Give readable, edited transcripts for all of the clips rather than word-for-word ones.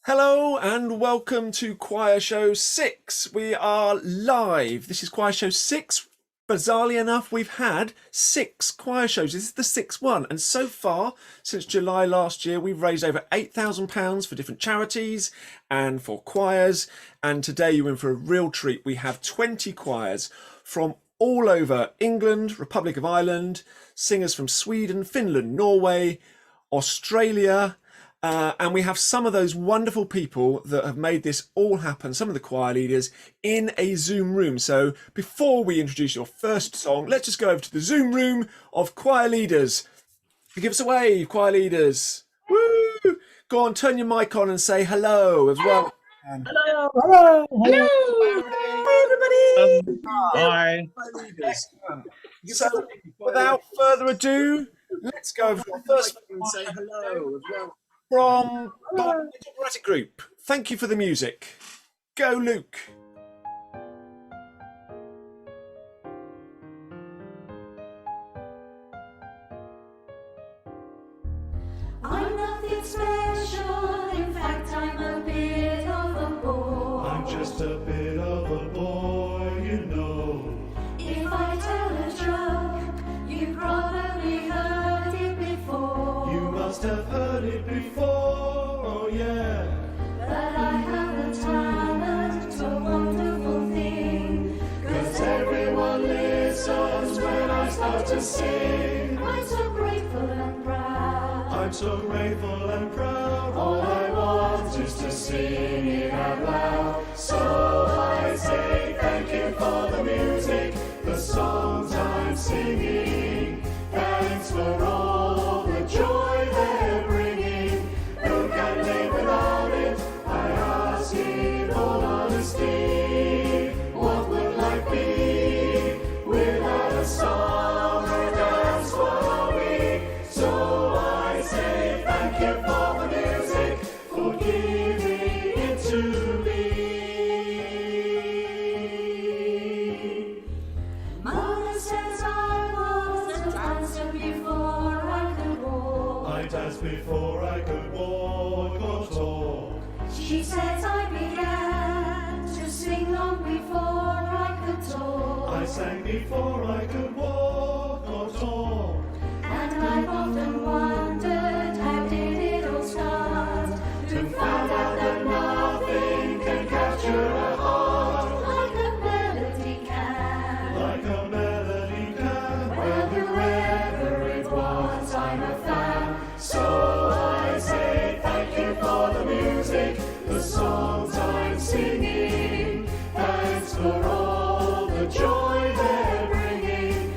Hello and welcome to Choir Show 6. We are live. This is Choir Show 6. Bizarrely enough, we've had 6 choir shows. This is the 6th one. And so far, since July last year, we've raised over £8,000 for different charities and for choirs. And today you're in for a real treat. We have 20 choirs from all over England, Republic of Ireland, singers from Sweden, Finland, Norway, Australia. And we have some of those wonderful people that have made this all happen, some of the choir leaders, in a Zoom room. So before we introduce your first song, let's just go over to the Zoom room of choir leaders. Give us a wave, choir leaders. Woo! Go on, turn your mic on and say hello as well. Hello. Hello. Hello. Hi, everybody. Hi. So without further ado, let's go over to our first one and say hello as well. From the Operatic Group. Thank you for the music. Go, Luke. I'm nothing special, in fact I'm a bit of a boy. I'm just a bit of a boy, you know. If I tell a joke, you probably heard it before. You must have heard it before, oh yeah. But I have a talent, a wonderful thing. 'Cause everyone listens when I start to sing. I'm so grateful and proud. I'm so grateful and proud. All I want is to sing it out loud. So I say thank you for the music, the songs I'm singing. Thanks for all the joy they're bringing. Who can live without it? I ask in all honesty. What would life be without a song or a dance for me? So I say thank you for the music, for giving it to me. Mother says I was a dancer before I could walk. I danced before I could walk or talk. She says I began to sing long before I could talk. I sang before I could walk or talk. And I've often wondered how did it all start. To find out that nothing can capture a heart like a melody can. Like a melody can. Well, whoever it was, I'm a fan. So I say thank you for the music, the songs I'm singing. Thanks for all the joy they're bringing.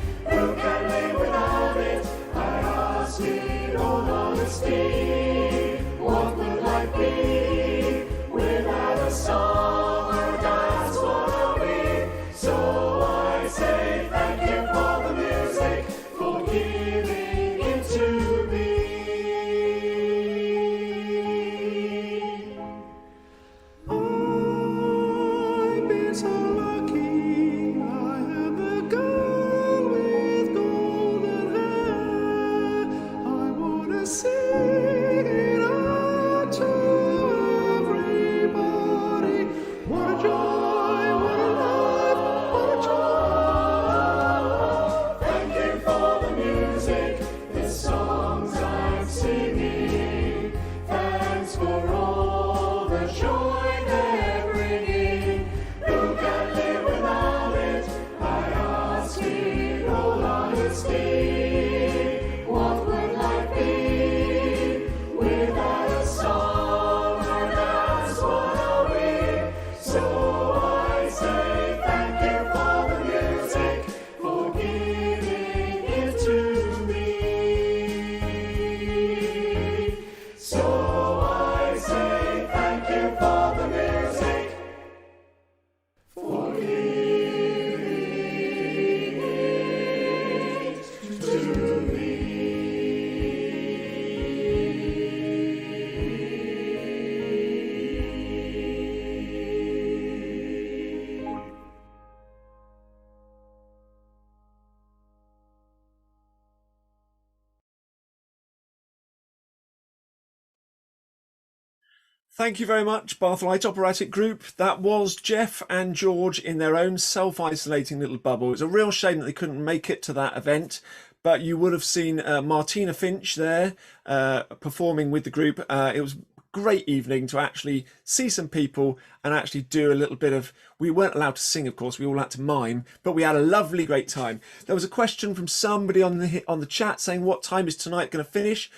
Thank you very much, Bath Light Operatic Group. That was Jeff and George in their own self-isolating little bubble. It was a real shame that they couldn't make it to that event, but you would have seen Martina Finch there performing with the group. It was a great evening to actually see some people and actually do a little bit of... We weren't allowed to sing, of course, we all had to mime, but we had a lovely, great time. There was a question from somebody on the chat saying, what time is tonight going to finish?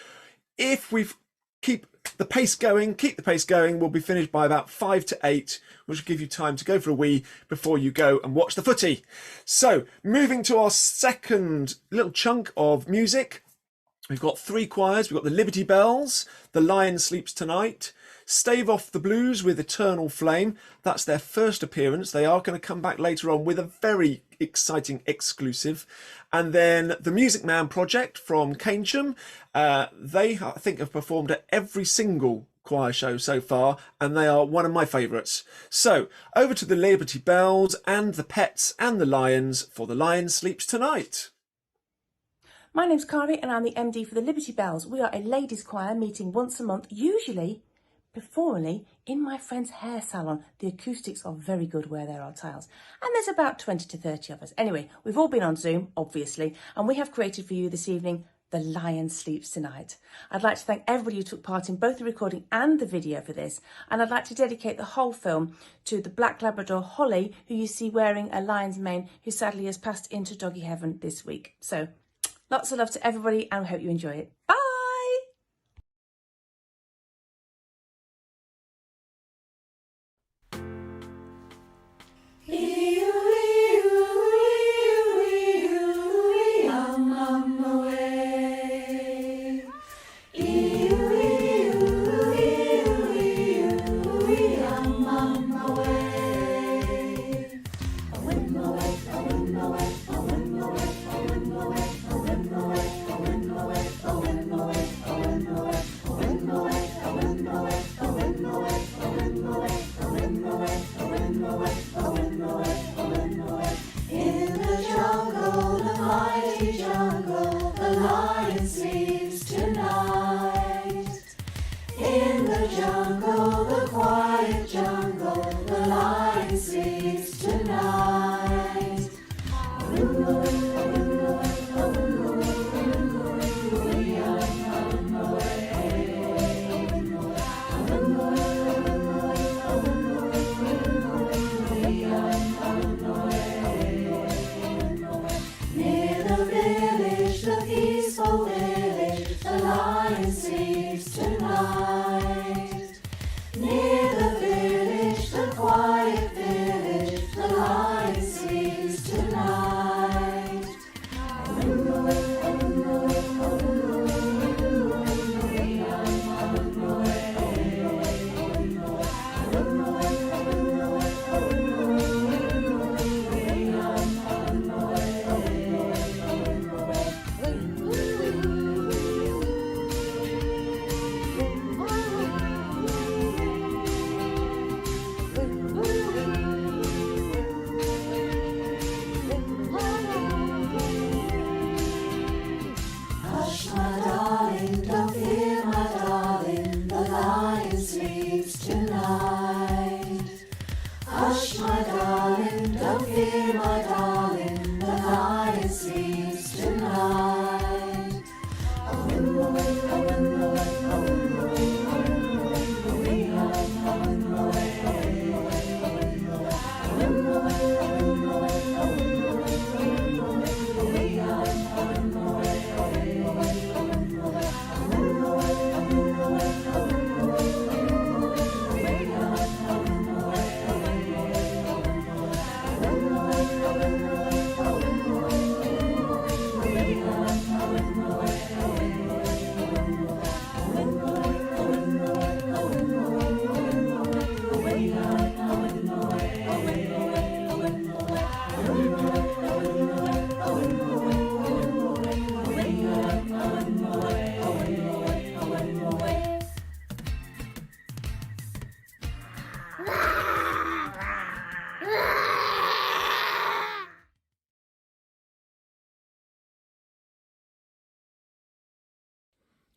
If we've keep the pace going, we'll be finished by about 5 to 8, which will give you time to go for a wee before you go and watch the footy. So, moving to our second little chunk of music, we've got 3 choirs. We've got the Liberty Bells, The Lion Sleeps Tonight, Stave Off the Blues with Eternal Flame. That's their first appearance. They are going to come back later on with a very exciting exclusive. And then the Music Man Project from Keynsham. They, I think, have performed at every single choir show so far, and they are one of my favourites. So, over to the Liberty Bells and the Pets and the Lions for The Lion Sleeps Tonight. My name's Kari and I'm the MD for the Liberty Bells. We are a ladies' choir meeting once a month, usually performingly in my friend's hair salon. The acoustics are very good where there are tiles. And there's about 20 to 30 of us. Anyway, we've all been on Zoom, obviously, and we have created for you this evening The Lion Sleeps Tonight. I'd like to thank everybody who took part in both the recording and the video for this, and I'd like to dedicate the whole film to the Black Labrador Holly, who you see wearing a lion's mane, who sadly has passed into doggy heaven this week. So, lots of love to everybody and I hope you enjoy it. Bye!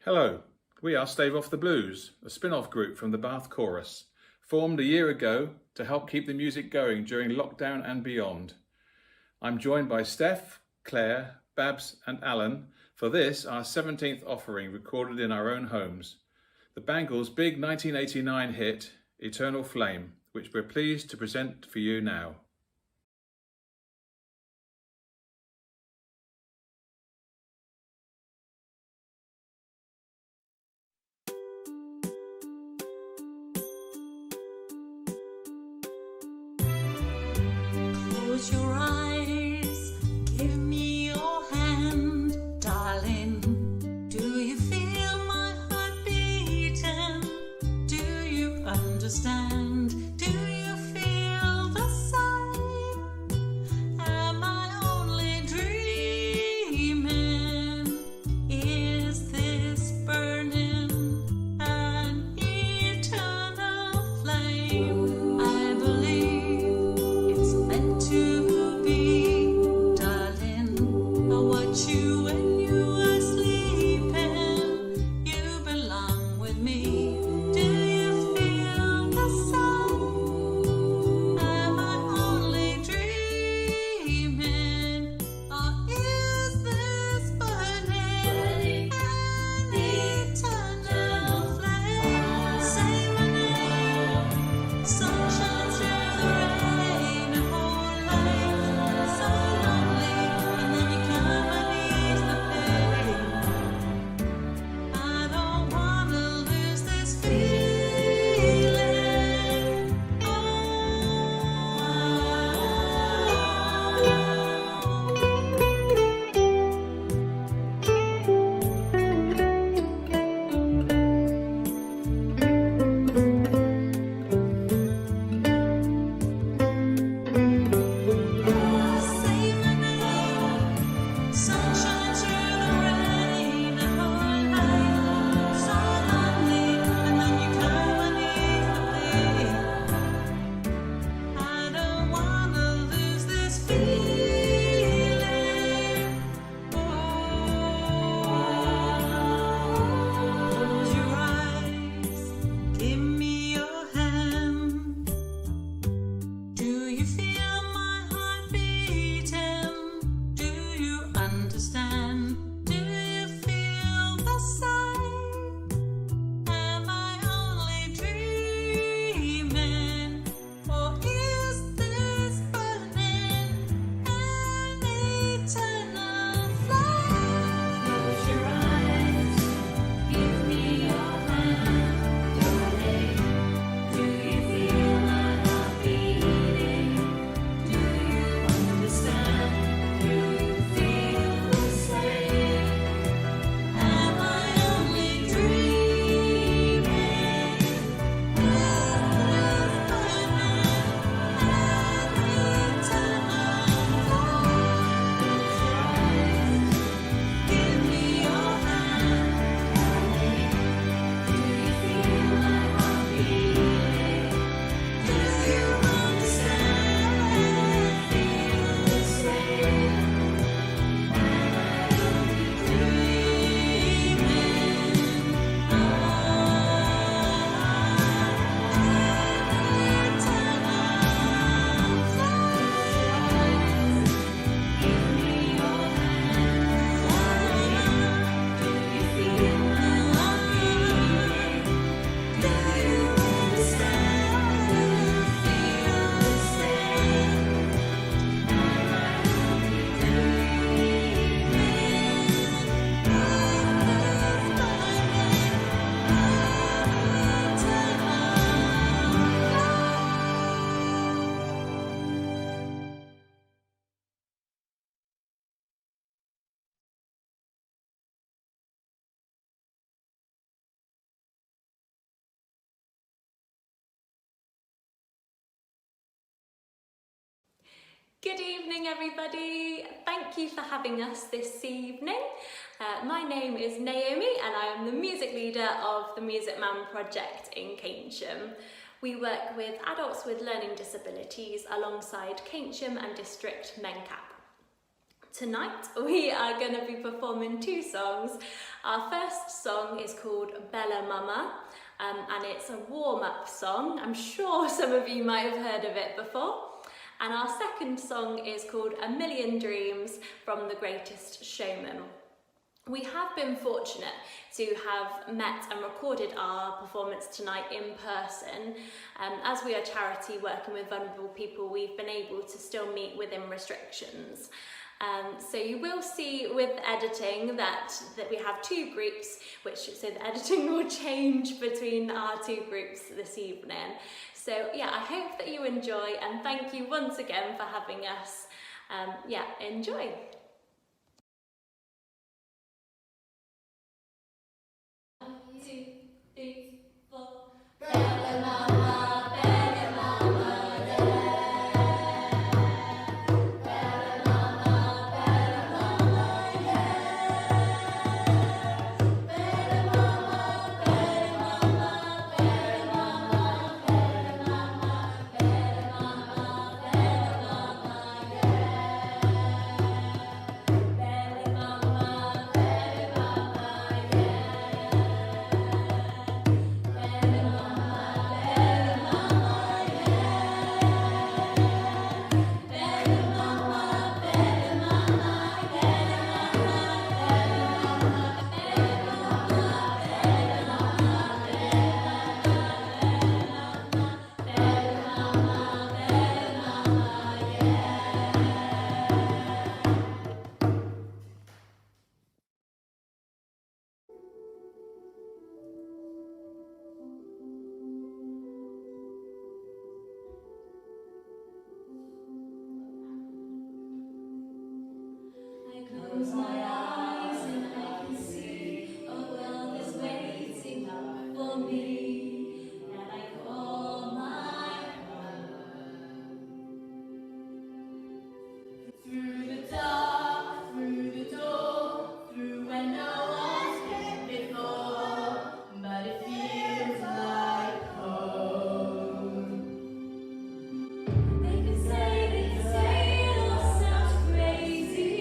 Hello, we are Stave Off the Blues, a spin-off group from the Bath Chorus, formed a year ago to help keep the music going during lockdown and beyond. I'm joined by Steph, Claire, Babs and Alan for this, our 17th offering recorded in our own homes. The Bangles' big 1989 hit, Eternal Flame, which we're pleased to present for you now. Close your eyes, give me your hand, darling. Do you feel my heart beating? Do you understand? Do you feel the same? Am I only dreaming? Is this burning an eternal flame? I believe it's meant to be, darling. I watch you when you are sleeping. You belong with me. Do you feel the same? Am I only dreaming? Or is this burning an eternal flame? Say my name. Sunshine through the rain, a whole life so lonely, and then you come and ease the pain. I don't wanna lose this feeling. Oh. Say my name, sunshine through the rain, a whole life so lonely, and then you come and ease the pain. I don't wanna lose this feeling. Close your eyes, give me your hand. Do you feel my heart beating? Do you understand? Do you feel the same? Am I only dreaming? Or is this burning an eternal flame? Close your eyes, give me your hand, darling. Do you feel my heart beating? Do you understand? Do you feel the same? Am I only dreaming? Is this burning an eternal flame? Give me your hand, darling. Do you feel my heart beating? Do you understand? Feel the same? Am I only dreaming? Good evening everybody, thank you for having us this evening. My name is Naomi and I am the music leader of the Music Man project in Keynsham. We work with adults with learning disabilities alongside Keynsham and District MenCap. Tonight we are going to be performing 2 songs. Our first song is called Bella Mama, and it's a warm-up song. I'm sure some of you might have heard of it before. And our second song is called A Million Dreams from The Greatest Showman. We have been fortunate to have met and recorded our performance tonight in person. As we are a charity working with vulnerable people, we've been able to still meet within restrictions. So you will see with editing that we have 2 groups, so the editing will change between our 2 groups this evening. So yeah, I hope that you enjoy, and thank you once again for having us. Enjoy. Close my eyes and I can see a world is waiting up for me, and I call my home. Through the dark, through the door, through where no one's been before, but it feels like home. They can say it all sounds crazy.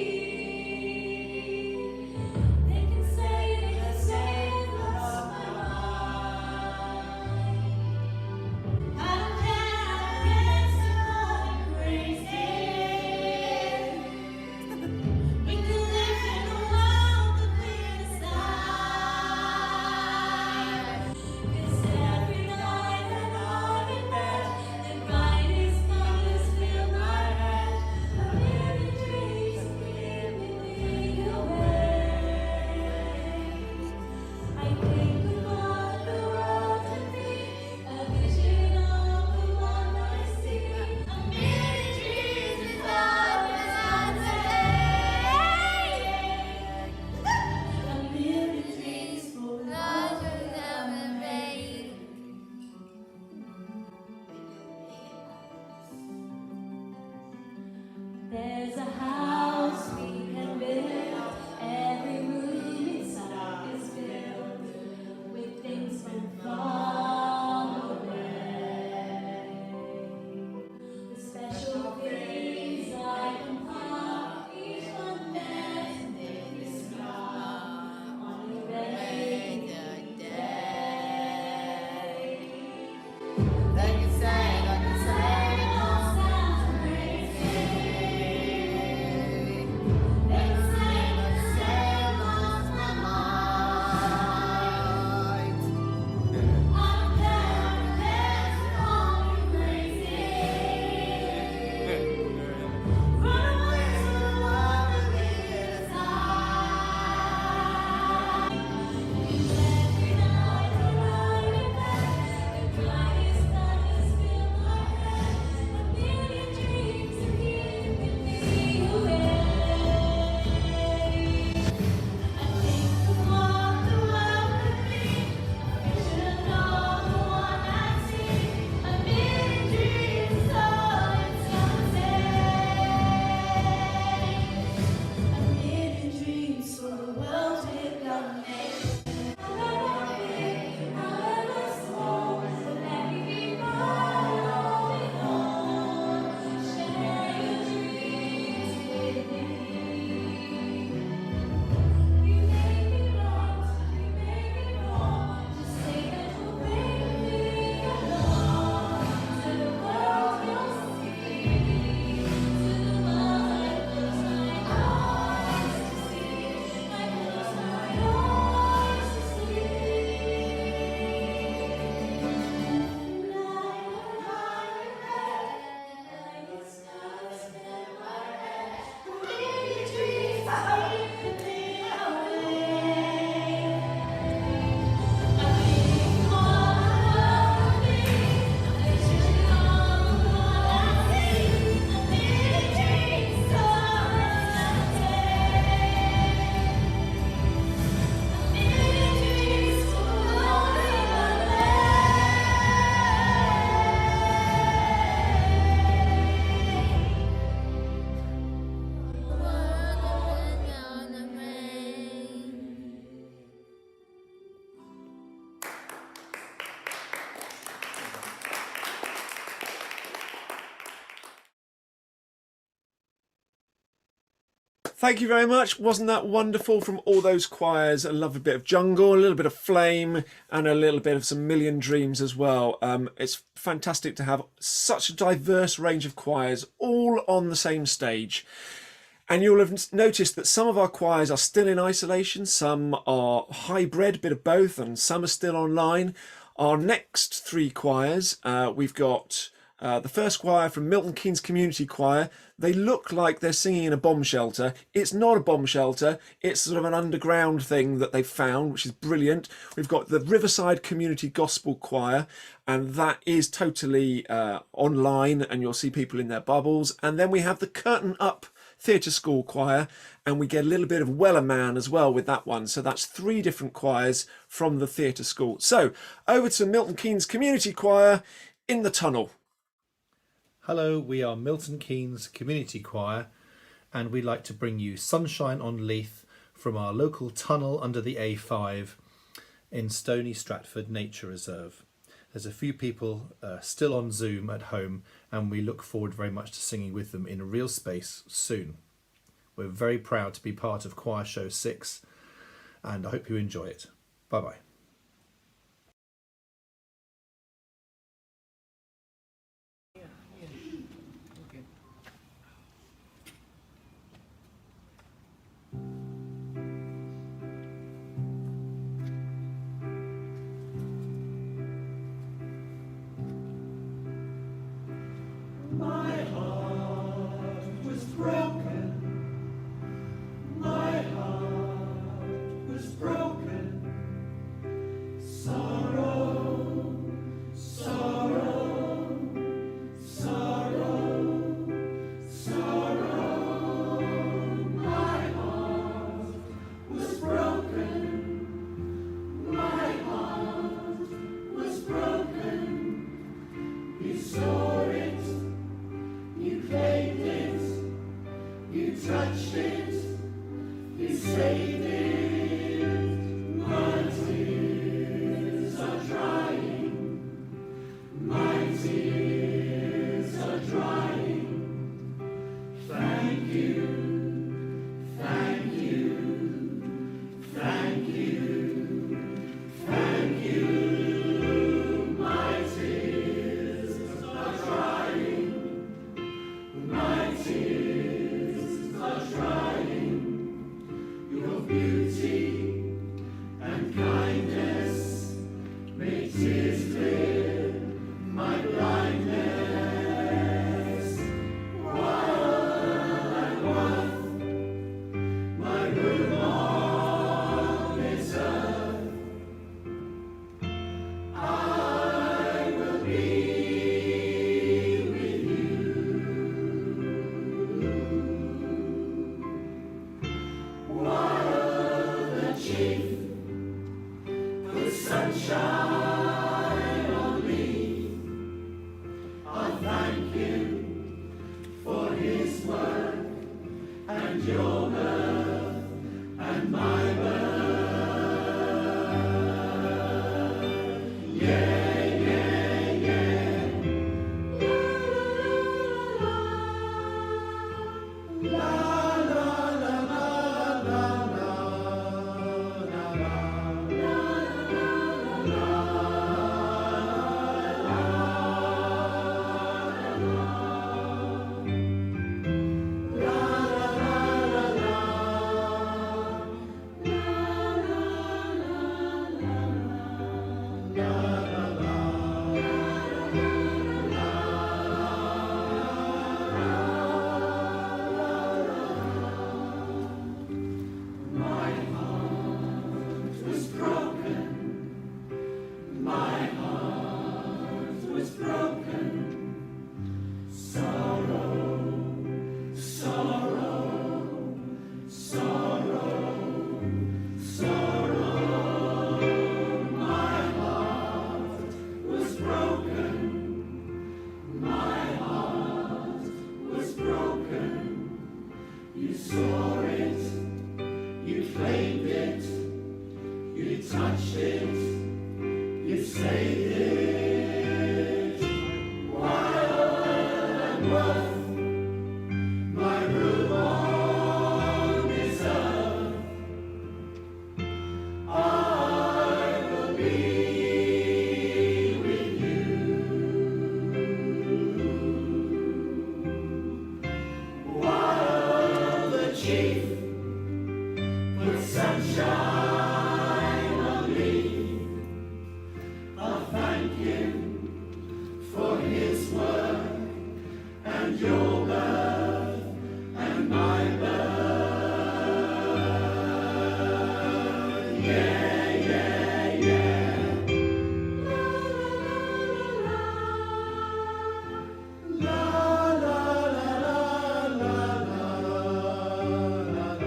There's a house we can build, every room inside is filled with things from far away. The special things I can pop, each one meant in this sky on a rainy day. They can say, it all sounds crazy. Thank you very much. Wasn't that wonderful from all those choirs? I love a bit of jungle, a little bit of flame, and a little bit of some Million Dreams as well. It's fantastic to have such a diverse range of choirs all on the same stage. And you'll have noticed that some of our choirs are still in isolation, some are hybrid, bit of both, and some are still online. Our next three choirs, we've got the first choir from Milton Keynes Community Choir. They look like they're singing in a bomb shelter. It's not a bomb shelter. It's sort of an underground thing that they've found, which is brilliant. We've got the Riverside Community Gospel Choir, and that is totally online, and you'll see people in their bubbles. And then we have the Curtain Up Theatre School Choir, and we get a little bit of Weller Man as well with that one. So that's three different choirs from the theatre school. So over to Milton Keynes Community Choir in the tunnel. Hello, we are Milton Keynes Community Choir, and we'd like to bring you Sunshine on Leith from our local tunnel under the A5 in Stony Stratford Nature Reserve. There's a few people still on Zoom at home, and we look forward very much to singing with them in a real space soon. We're very proud to be part of Choir Show 6, and I hope you enjoy it. Bye-bye. My heart was broken. My heart was broken. Sorrow, sorrow, sorrow, sorrow. My heart was broken. My heart was broken. You saw it. You claimed it, you touched it, you saved it. My tears are drying, my tears are drying. Thank you, thank you, thank you, thank you. My tears are drying. My tears are drying. Your beauty and kindness make tears clear my blindness. While I quaff my room on this earth, I will be with you. What of the chief put sunshine on me? I'll thank him for his work and your birth and my birth. Yeah, yeah, yeah. La la la la la la la la la. chief. Put sunshine on me. I'll thank him for his work and your birth and my birth. Yeah, yeah, yeah. La la la la la la la la.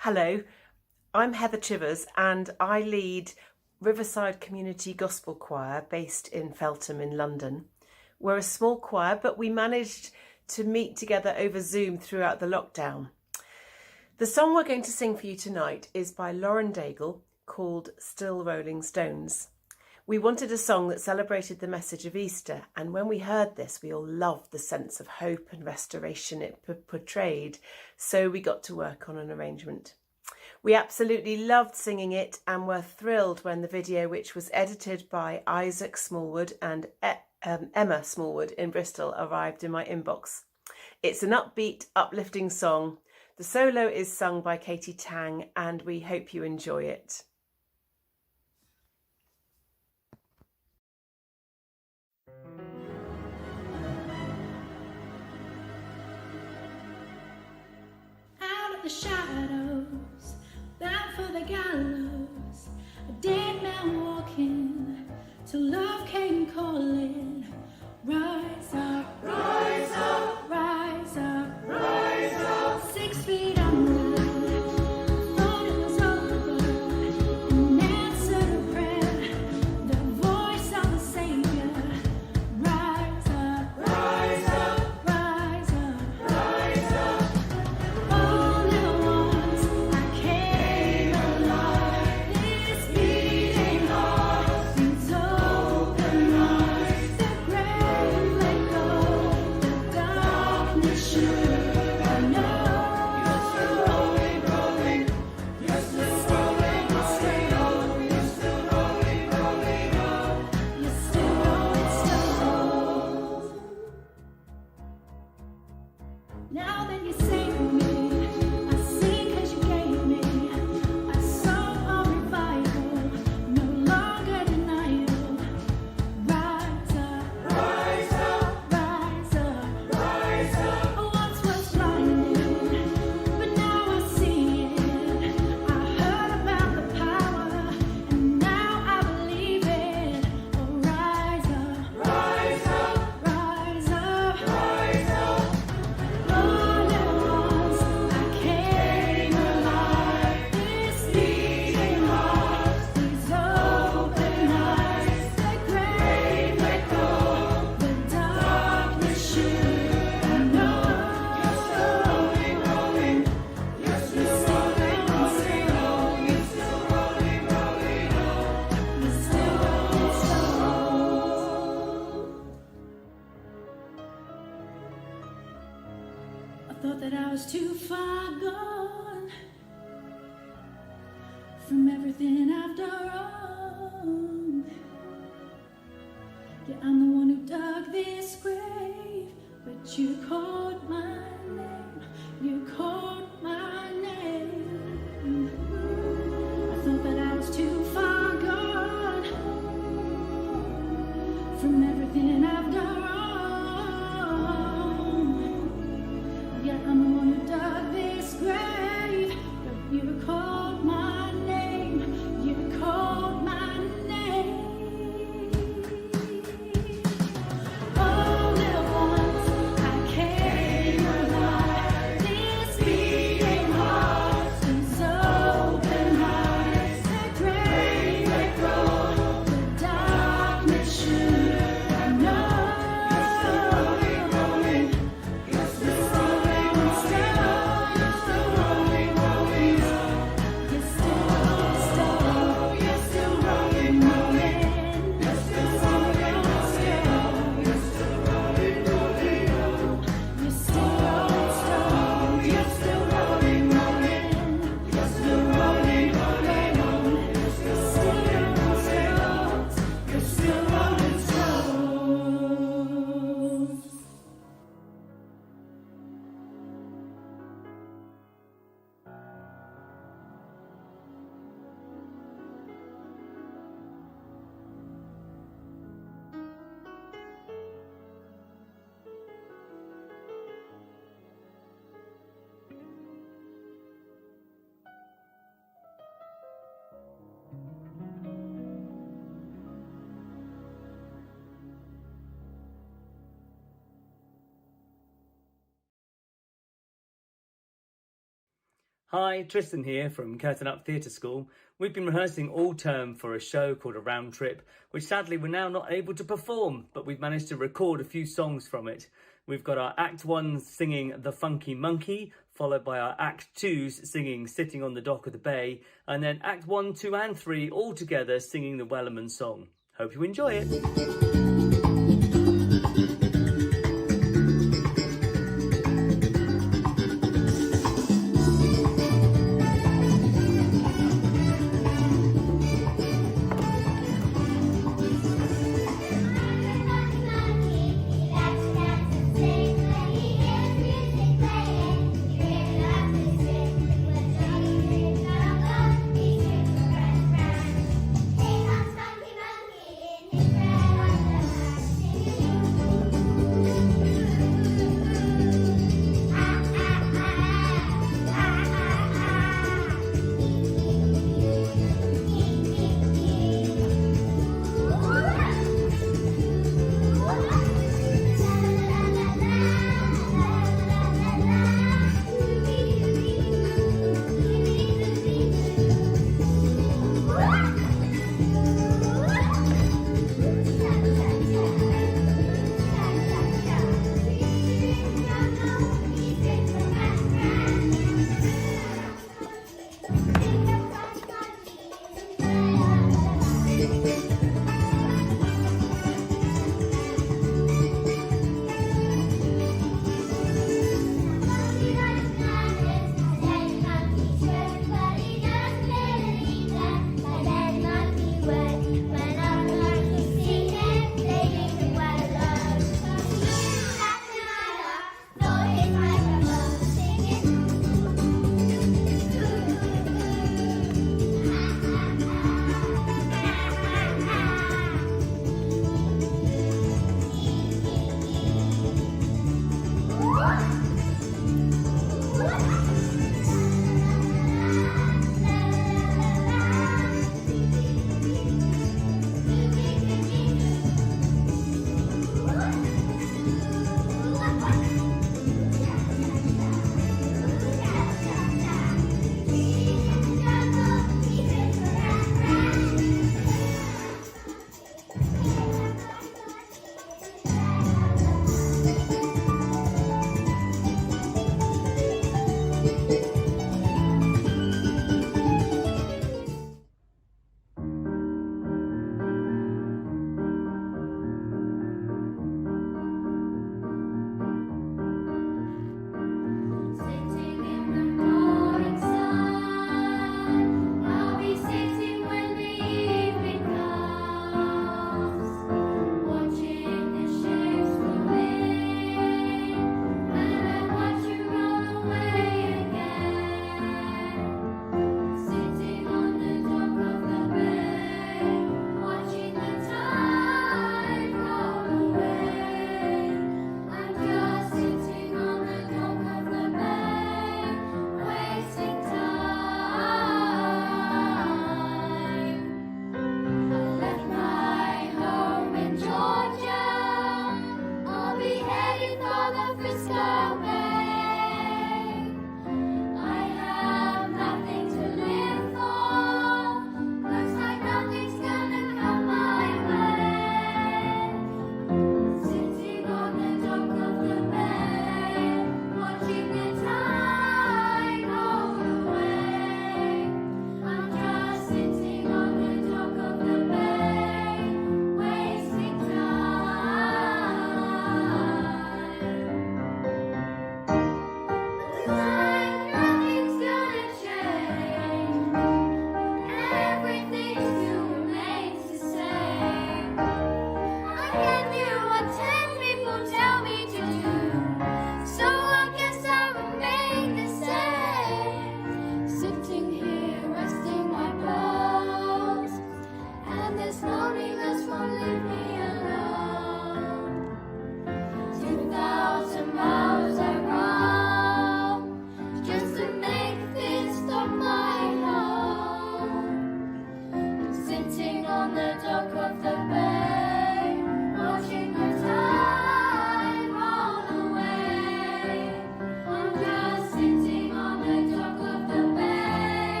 Hello, I'm Heather Chivers and I lead Riverside Community Gospel Choir based in Feltham in London. We're a small choir, but we managed to meet together over Zoom throughout the lockdown. The song we're going to sing for you tonight is by Lauren Daigle, called Still Rolling Stones. We wanted a song that celebrated the message of Easter, and when we heard this, we all loved the sense of hope and restoration it portrayed, so we got to work on an arrangement. We absolutely loved singing it and were thrilled when the video, which was edited by Isaac Smallwood and Emma Smallwood in Bristol, arrived in my inbox. It's an upbeat, uplifting song. The solo is sung by Katie Tang, and we hope you enjoy it. Out of the shadows, bound for the gallows, a dead man walking, till love came calling. Rise up, rise up, rise up, rise up. 6 feet under, thought it was over, an answer to prayer, the voice of the Savior. Rise up, rise up, rise up, rise up. Oh, little ones, I came alive. This beating heart, these open eyes, the grave let go, the darkness should. I know you're still rolling, rolling. You're still rolling, rolling on. You're still rolling, rolling on. You're still rolling stones. Now that you saved me, I sing 'cause you gave me a song of revival, no longer denial. Rise up, rise up, rise up, rise up. I once was blinded, but now I see it. I heard about the power, and now I believe it. Oh, rise up, rise up, rise up, rise up. Oh, little ones, I came alive. This beating heart, these open eyes, the grave let go, the darkness should. I know you're still rolling, rolling. You're still rolling, rolling on. You're still rolling, rolling on. You're still rolling stones. I thought that I was too far gone from everything I've done wrong. Yeah, I'm the one who dug this grave, but you called my name. You called my name. I thought that I was too far gone from everything I've done wrong. Yeah, I'm the one who dug this grave, but you called my name. You called my name. Oh, little ones, Hi, Tristan here from Curtain Up Theatre School. We've been rehearsing all term for a show called A Round Trip, which sadly we're now not able to perform, but we've managed to record a few songs from it. We've got our Act 1 singing The Funky Monkey, followed by our Act 2s singing Sitting on the Dock of the Bay, and then Act 1, 2 and 3 all together singing the Wellerman song. Hope you enjoy it. Monkey in his red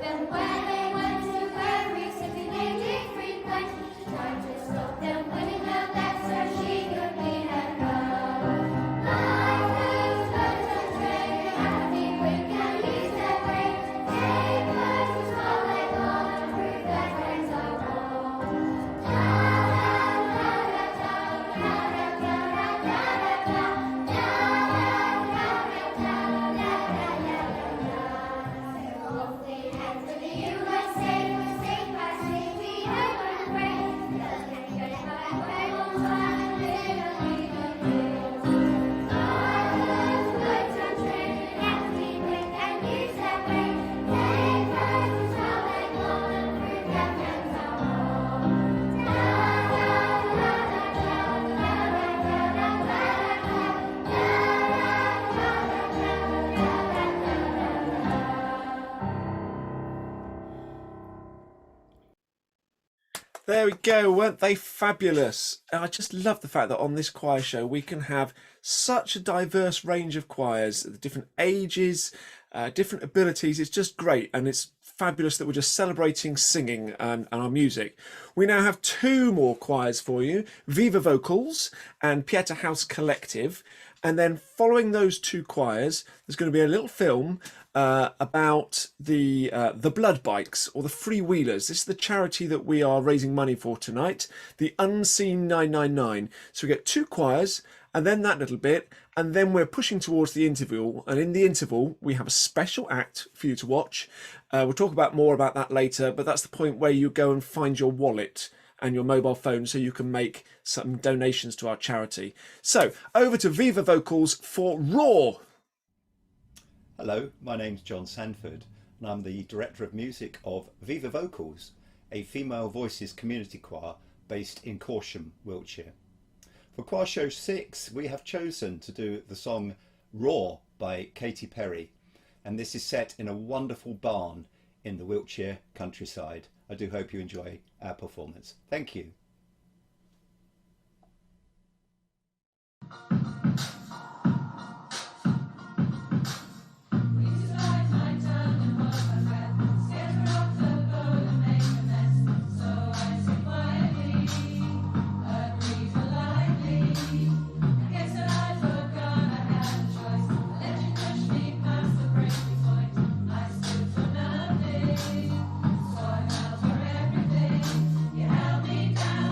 them where they went to every city they did frequent. Tried to stop them winning her bets so she could be her girl. Life is good and train, happy quick and use their brain. Take her to school they call and prove their friends are wrong. There we go, weren't they fabulous? I just love the fact that on this choir show we can have such a diverse range of choirs, different ages, different abilities. It's just great, and it's fabulous that we're just celebrating singing and our music. We now have two more choirs for you, Viva Vocals and Pieta House Collective. And then following those two choirs, there's going to be a little film about the blood bikes, or the freewheelers. This is the charity that we are raising money for tonight, the Unseen 999. So we get two choirs and then that little bit, and then we're pushing towards the interval. And in the interval, we have a special act for you to watch. We'll talk about more about that later, but that's the point where you go and find your wallet and your mobile phone so you can make some donations to our charity. So over to Viva Vocals for Raw. Hello, my name's John Sanford and I'm the Director of Music of Viva Vocals, a female voices community choir based in Corsham, Wiltshire. For Choir Show 6 we have chosen to do the song Raw by Katy Perry, and this is set in a wonderful barn in the Wiltshire countryside. I do hope you enjoy our performance. Thank you. You held me down.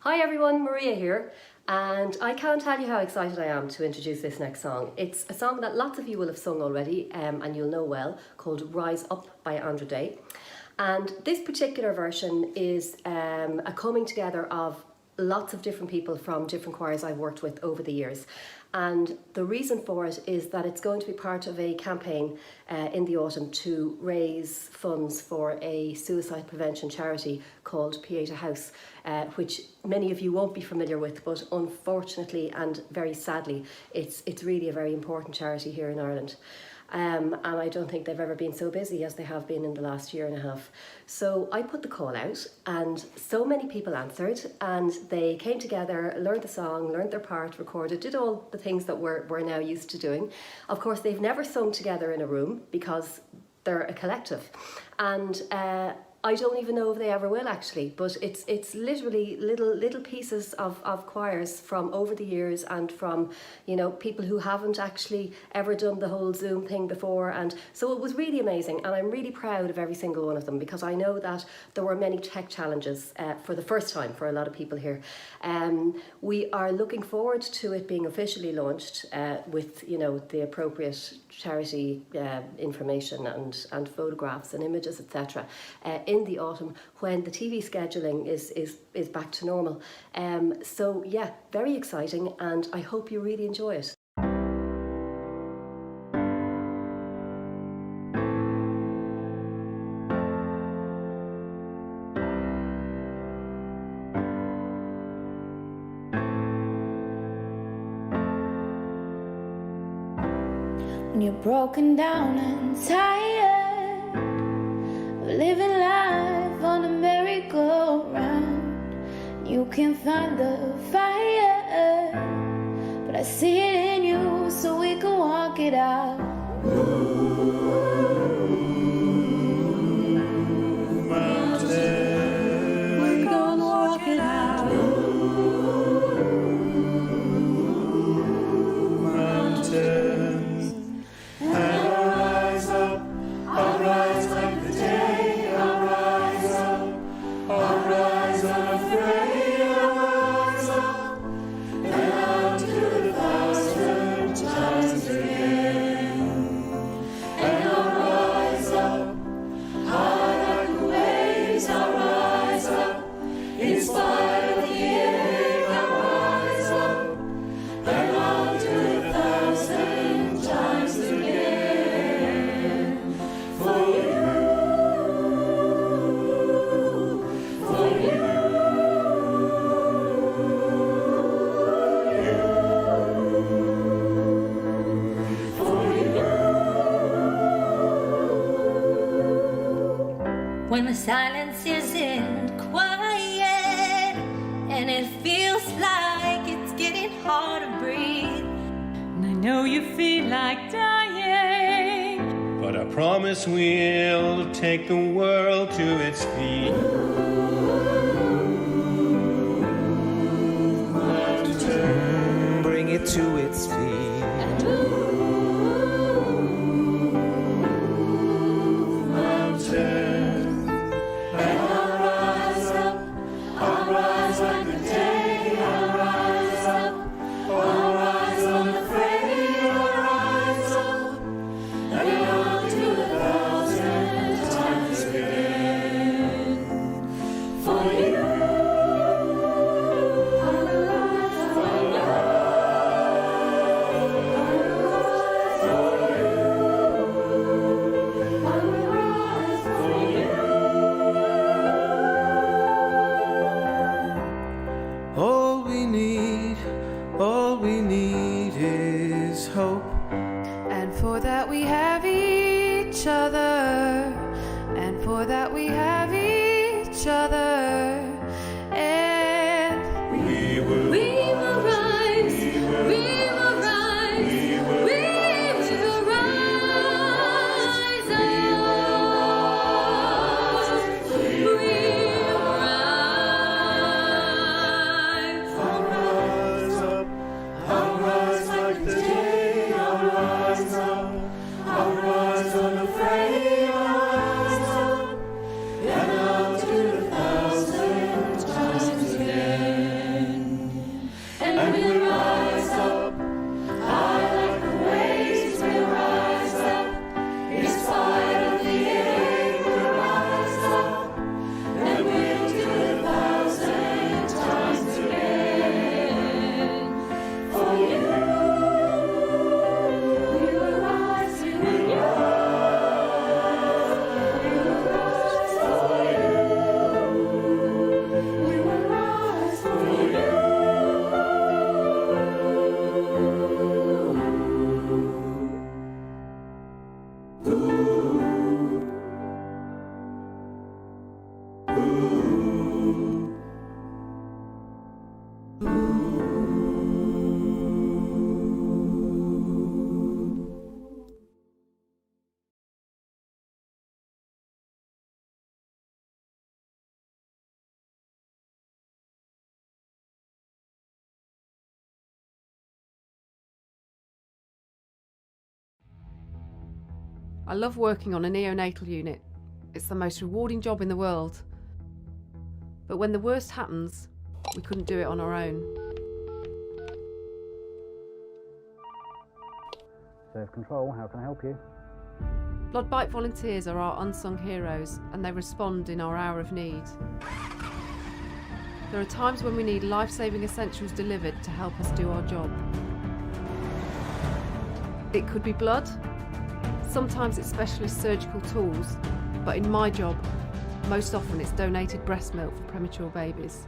Hi everyone, Maria here, and I can't tell you how excited I am to introduce this next song. It's a song that lots of you will have sung already and you'll know well, called Rise Up by Andrew Day. And this particular version is a coming together of lots of different people from different choirs I've worked with over the years. And the reason for it is that it's going to be part of a campaign in the autumn to raise funds for a suicide prevention charity called Pieta House, which many of you won't be familiar with, but unfortunately and very sadly, it's really a very important charity here in Ireland. And I don't think they've ever been so busy as they have been in the last year and a half. So I put the call out and so many people answered and they came together, learned the song, learned their part, recorded, did all the things that we're now used to doing. Of course, they've never sung together in a room because they're a collective. And I don't even know if they ever will actually, but it's literally little pieces of choirs from over the years and from, you know, people who haven't actually ever done the whole Zoom thing before. And so it was really amazing, and I'm really proud of every single one of them because I know that there were many tech challenges for the first time for a lot of people here. We are looking forward to it being officially launched with, you know, the appropriate charity information and photographs and images, etc. In the autumn when the TV scheduling is back to normal. So yeah, very exciting, and I hope you really enjoy it. When you're broken down and tired of living life on a merry-go-round, you can find the fire, but I see it in you, so we can walk it out. We're gonna walk it out. Mountains, and I'll rise up, I'll rise like the day, I'll rise up, I'll rise unafraid, I'll rise up, and I'll do it 1,000 times again. And I'll rise up, high like the waves, I'll rise up, in spite of the ache, I'll rise up, and I'll do it 1,000 times again. For you, for you, for you. When the silence isn't quiet and it feels like it's getting hard to breathe, and I know you feel like dying, But I promise we'll take the world to its feet. Bring it to its feet. Mountains, and I'll rise up, I'll rise like the day, I'll rise up, I'll rise unafraid, I'll rise up, and I'll do it 1,000 times again. I love working on a neonatal unit. It's the most rewarding job in the world. But when the worst happens, we couldn't do it on our own. Serve Control, how can I help you? Blood Bike volunteers are our unsung heroes, and they respond in our hour of need. There are times when we need life-saving essentials delivered to help us do our job. It could be blood, sometimes it's specialist surgical tools, but in my job, most often it's donated breast milk for premature babies.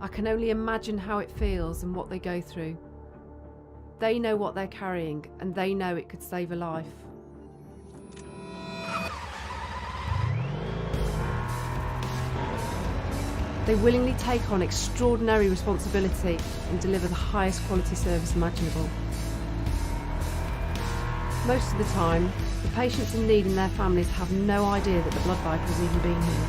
I can only imagine how it feels and what they go through. They know what they're carrying, and they know it could save a life. They willingly take on extraordinary responsibility and deliver the highest quality service imaginable. Most of the time, the patients in need and their families have no idea that the blood bike has even been here.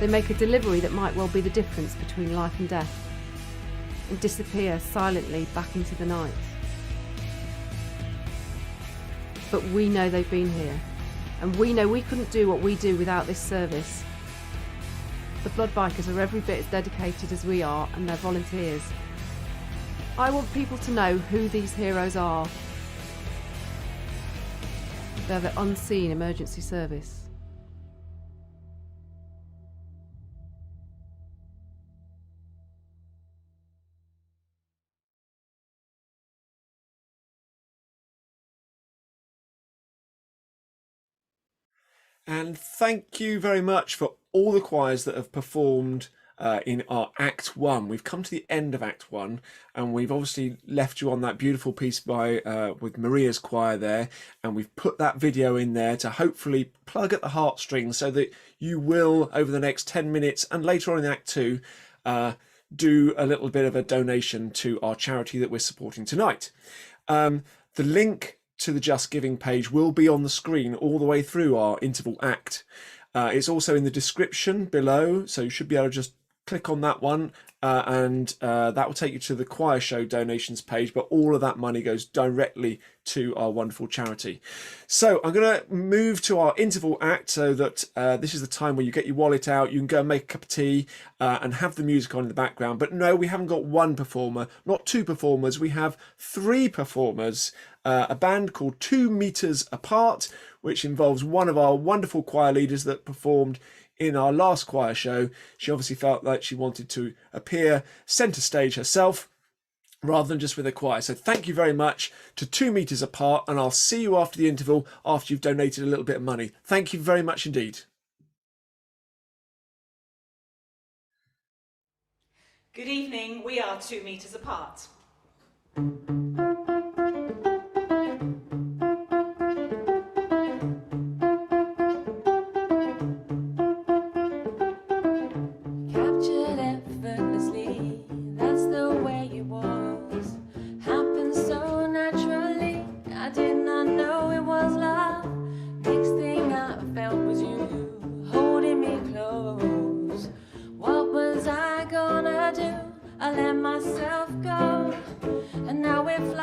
They make a delivery that might well be the difference between life and death, and disappear silently back into the night. But we know they've been here, and we know we couldn't do what we do without this service. The blood bikers are every bit as dedicated as we are, and they're volunteers. I want people to know who these heroes are. They're the unseen emergency service. And thank you very much for all the choirs that have performed in our Act 1. We've come to the end of Act 1, and we've obviously left you on that beautiful piece by with Maria's choir there, and we've put that video in there to hopefully plug at the heartstrings so that you will, over the next 10 minutes and later on in Act 2, do a little bit of a donation to our charity that we're supporting tonight. The link to the Just Giving page will be on the screen all the way through our interval act. It's also in the description below, so you should be able to just click on that one and that will take you to the choir show donations page, but all of that money goes directly to our wonderful charity. So I'm going to move to our interval act so that this is the time where you get your wallet out, you can go and make a cup of tea and have the music on in the background. But no, we haven't got one performer, not two performers, we have three performers. A band called 2 Meters Apart, which involves one of our wonderful choir leaders that performed in our last choir show. She obviously felt like she wanted to appear centre stage herself rather than just with a choir. So thank you very much to 2 Meters Apart, and I'll see you after the interval after you've donated a little bit of money. Thank you very much indeed. Good evening, we are 2 Meters Apart. Captured effortlessly, that's the way it was. Happened so naturally, I did not know it was love. Next thing I felt was you holding me close. What was I gonna do? I let myself go, and now we're flying.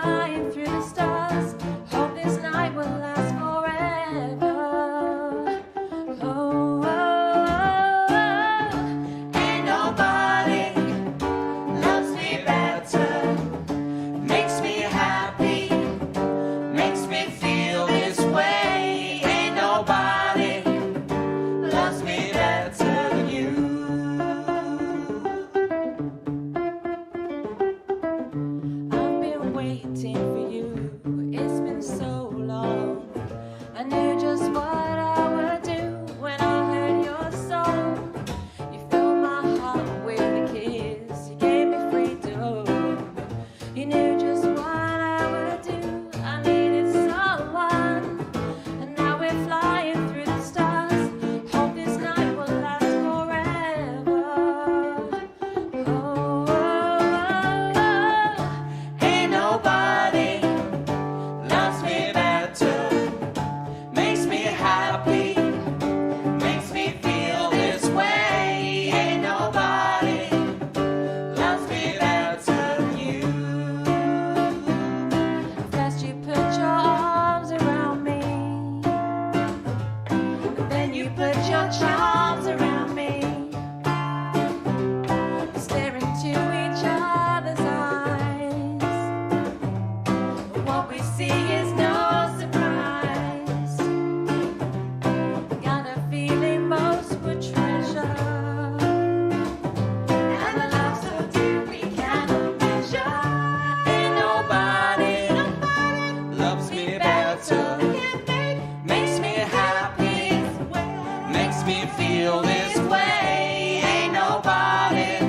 feel this way. Ain't nobody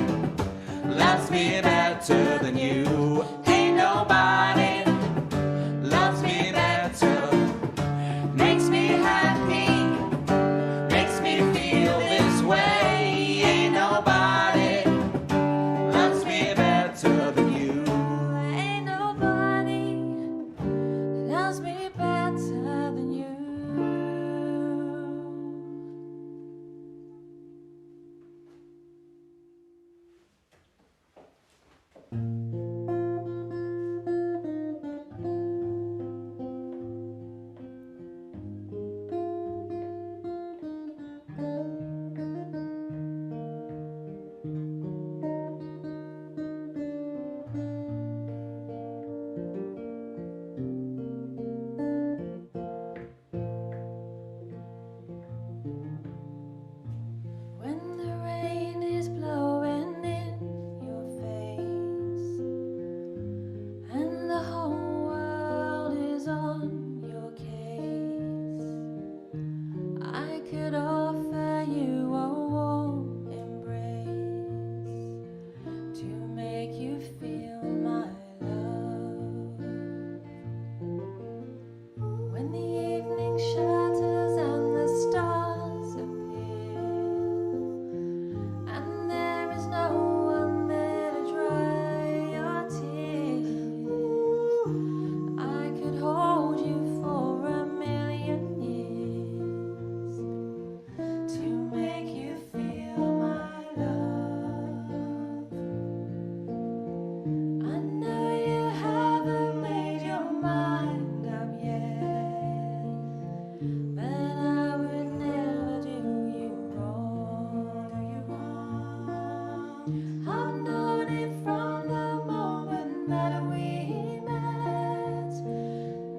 loves me better than you. Ain't nobody loves me better. Makes me happy, makes me feel this way. Ain't nobody loves me better than you. Ain't nobody loves me better than you. When the rain is blowing in your face and the whole world is on your case, I could offer you a warm embrace to make you feel my love. When the evening shatters and the stars appear, and there is no one there to dry your tears, I could hold you for a million years to make you feel my love. I know you haven't made your mind up yet, but I would never do you wrong. I've known it from the moment that we met.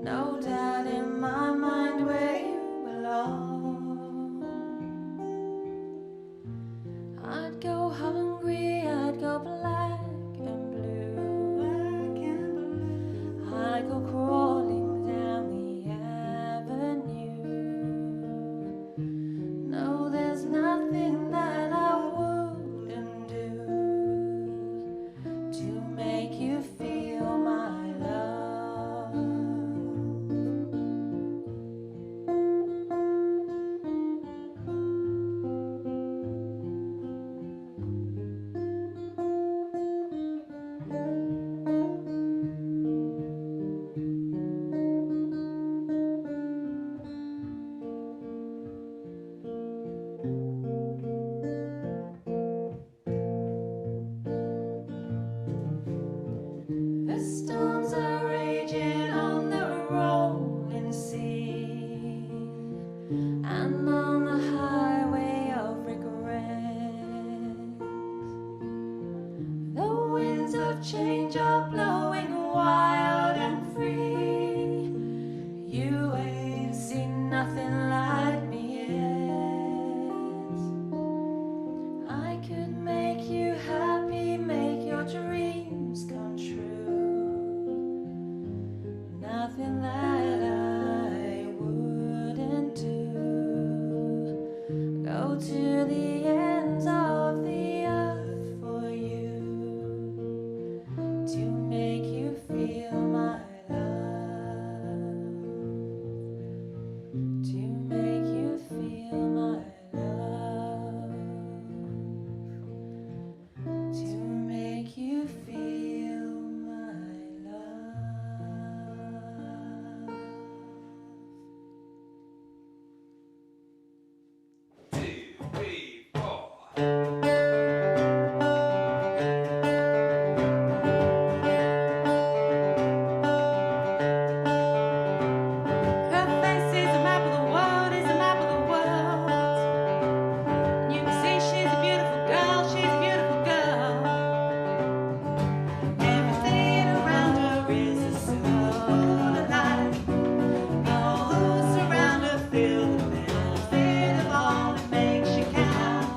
No doubt in my mind where you belong. I'd go hungry, I'd go black and blue. I'd go crawling down the avenue. No, there's nothing that I wouldn't do to make you feel my love. The storms are raging on the rolling sea and on the highway of regret. The winds of change are blowing wild and free. You ain't seen nothing like me yet. I could make you happy, make your dreams come true. Nothing that I wouldn't do. Go to the ends of the earth for you to make you feel my love. To make you feel my love. To make you feel my love. 2, 3, 4. Her face is a map of the world, is a map of the world. And you can see she's a beautiful girl, she's a beautiful girl. Everything around her is a soul alive. All who's around her feel the benefit of all it makes you count.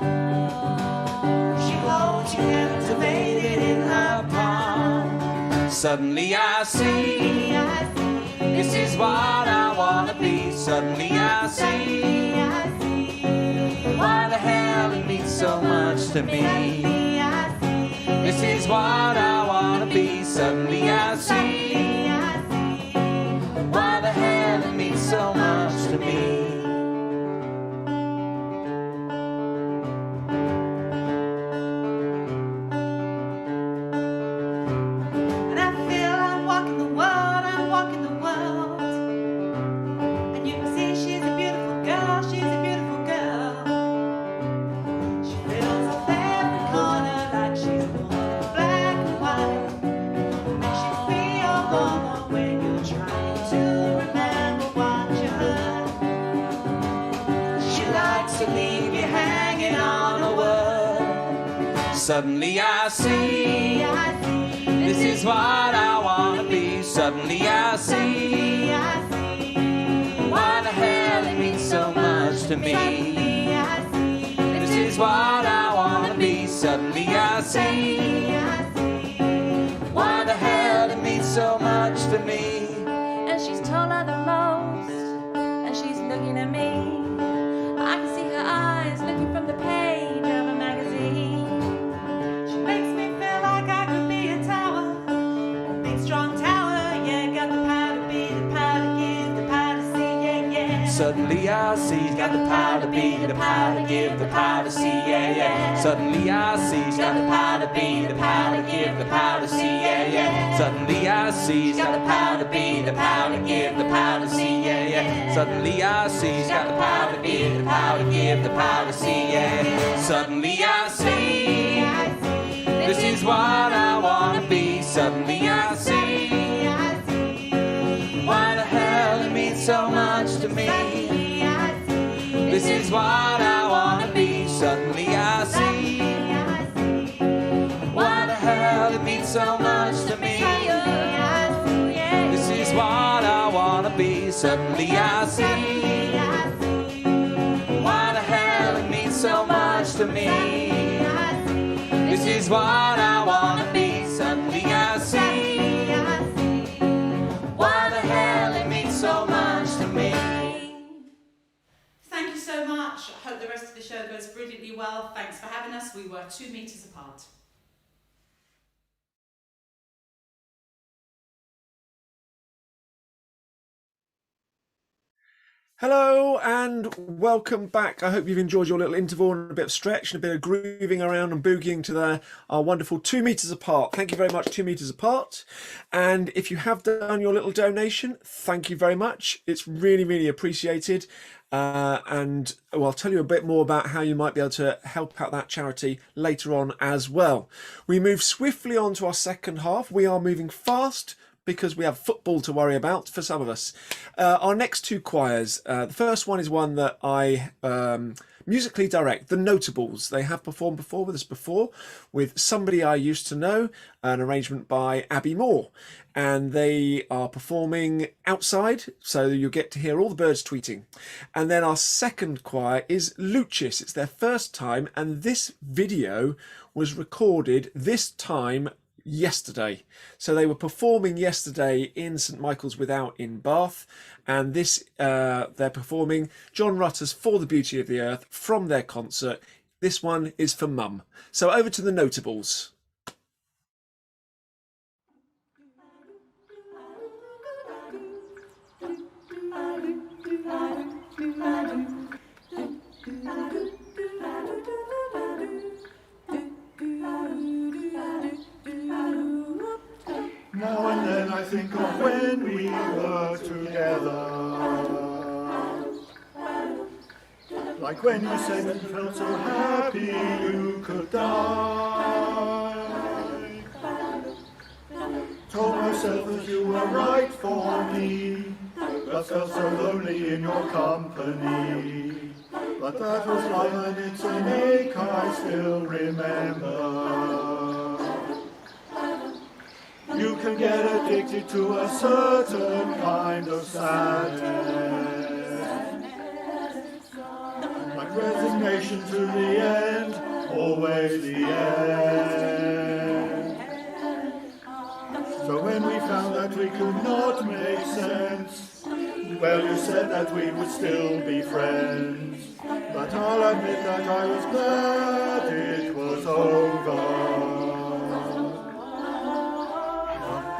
She holds you captivated in her palm. Suddenly I see, this is what I wanna be. Suddenly I see, Why the hell it means so much to me. This is what I wanna be. Suddenly I see why the hell it means so much to me. And I feel I'm walking the world, I'm walking the world. And you can see she's a beautiful girl, she's a beautiful girl. She fills up every corner like she's born in black and white. Makes you feel warmer when you're trying to remember what you heard. She likes to leave you hanging on a word. Suddenly I see, this is what I wanna be. Suddenly I see, why the hell it means so much to me. This is what I wanna be. Suddenly I see, why the hell it means so much to me. And she's taller than most, and she's looking at me. I can see her eyes looking from the page of a magazine. She makes me feel like I could be a tower, a big strong tower. Yeah, got the power to be, the power to give, the power to see. Yeah, yeah. Suddenly I see she's got the power to be, the power to give, the power to see, yeah, yeah. Suddenly I see she's got the power to be, the power to give, the power to see, yeah, yeah. Suddenly I see she's got the power to be, the power to give, the power to see, yeah, yeah. Suddenly I see she's got the power to be, the power to give, the power to see, yeah, yeah. Suddenly I see, this is what I wanna be. Suddenly I see, why the hell it means so much to me. This is what I wanna be. Suddenly I see why the hell it means so much to me. This is what I wanna be. Suddenly I see why the hell it means so much to me. This is what I wanna be. Suddenly I see why the hell it means so much to me. Thank you so much. I hope the rest of the show goes brilliantly well. Thanks for having us. We were 2 meters apart. Hello and welcome back. I hope you've enjoyed your little interval and a bit of stretch and a bit of grooving around and boogieing to our wonderful 2 meters apart. Thank you very much, 2 meters apart. And if you have done your little donation, thank you very much. It's really, really appreciated. And I'll tell you a bit more about how you might be able to help out that charity later on as well. We move swiftly on to our second half. We are moving fast because we have football to worry about for some of us. Our next two choirs, the first one is one that I musically direct, the Notables. They have performed before with us before with Somebody I Used to Know, an arrangement by Abby Moore. And they are performing outside, so you get to hear all the birds tweeting. And then our second choir is Lucius. It's their first time, and this video was recorded this time yesterday. So they were performing yesterday in St Michael's Without in Bath, and this they're performing John Rutter's For the Beauty of the Earth from their concert. This one is for Mum. So over to the Notables. Now and then I think of when we were together, like when you said you felt so happy you could die. Told myself that you were right for me, but felt so lonely in your company. But that was love and it's an ache I still remember. You can get addicted to a certain kind of sadness, like resignation to the end, always the end. So when we found that we could not make sense, when Well, you said that we would still be friends, but I'll admit that I was glad it was over.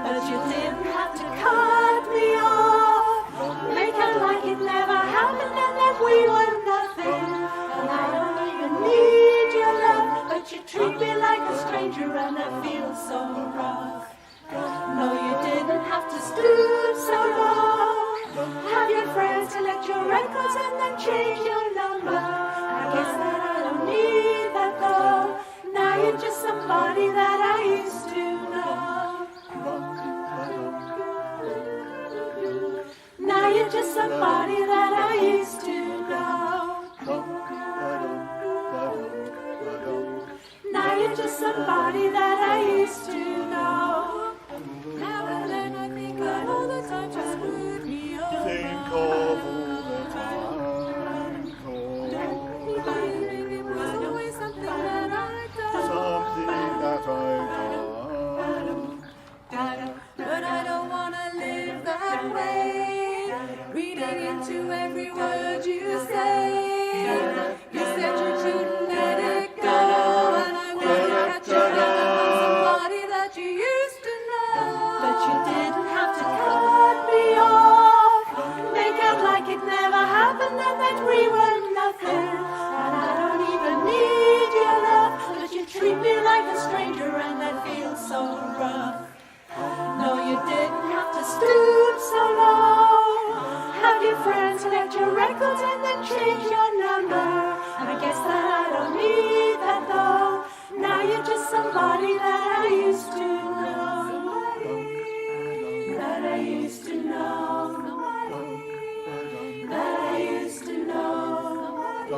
But you didn't have to cut me off, make it like it never happened and that we were nothing. And I don't even need your love, but you treat me like a stranger and I feel so rough. No, you didn't have to stoop so low, have your friends collect your records and then change your number. I guess that I don't need that though, now you're just somebody that I used to know. Now you're just somebody that I used to know. Now you're just somebody that I used to know. Now and then I think of all the times you screwed me over. Think of all the times, It was always something that I'd done. something that I've done. But I don't wanna live that way, reading into every word you say. You said you couldn't let it go, and I wanna catch your hand on somebody that you used to know. But you didn't have to cut me off, make out like it never happened and that we were nothing. And I don't even need your love, but you treat me like a stranger and that feels so rough. No, you didn't have to stoop so low, have your friends collect your records and then change your number. And I guess that I don't need that though, now you're just somebody that I used to know. That I used to know. That I used to know.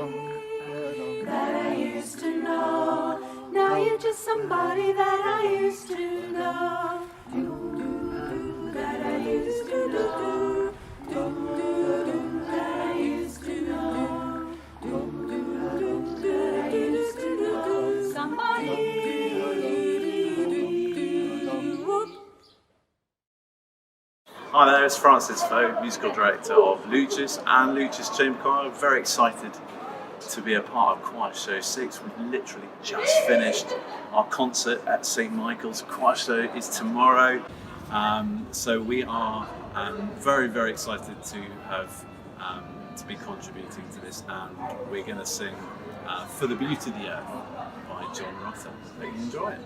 That I used to know. Now you're just somebody that I used to know. That I used to do, that I used to know, that I used to know, somebody. Hi there, it's Francis Foe, musical director of Lucius and Lucius Chamber Choir. Very excited to be a part of Choir Show 6. We've literally just finished our concert at St Michael's. Choir Show is tomorrow. So we are very, very excited to have to be contributing to this, and we're going to sing For the Beauty of the Earth by John Rutter. Hope you enjoy it.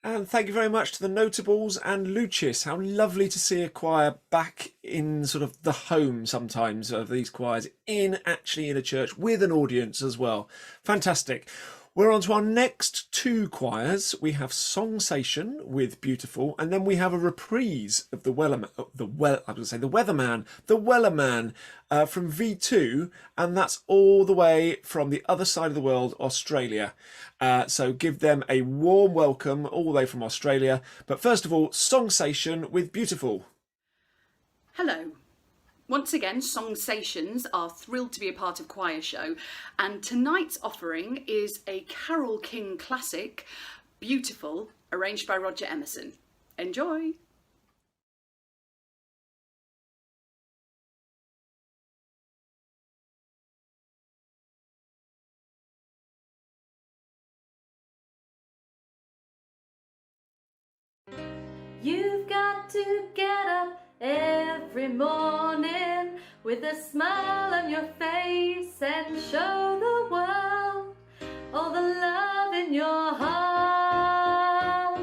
And thank you very much to the Notables and Lucius. How lovely to see a choir back in sort of the home sometimes of these choirs, actually in a church with an audience as well. Fantastic. We're on to our next two choirs. We have Songsation with Beautiful, and then we have a reprise of the Wellerman from V2, and that's all the way from the other side of the world, Australia. So give them a warm welcome all the way from Australia. But first of all, Songsation with Beautiful. Hello. Once again, Songsations are thrilled to be a part of Choir Show, and tonight's offering is a Carole King classic, Beautiful, arranged by Roger Emerson. Enjoy! You've got to get up every morning with a smile on your face and show the world all the love in your heart.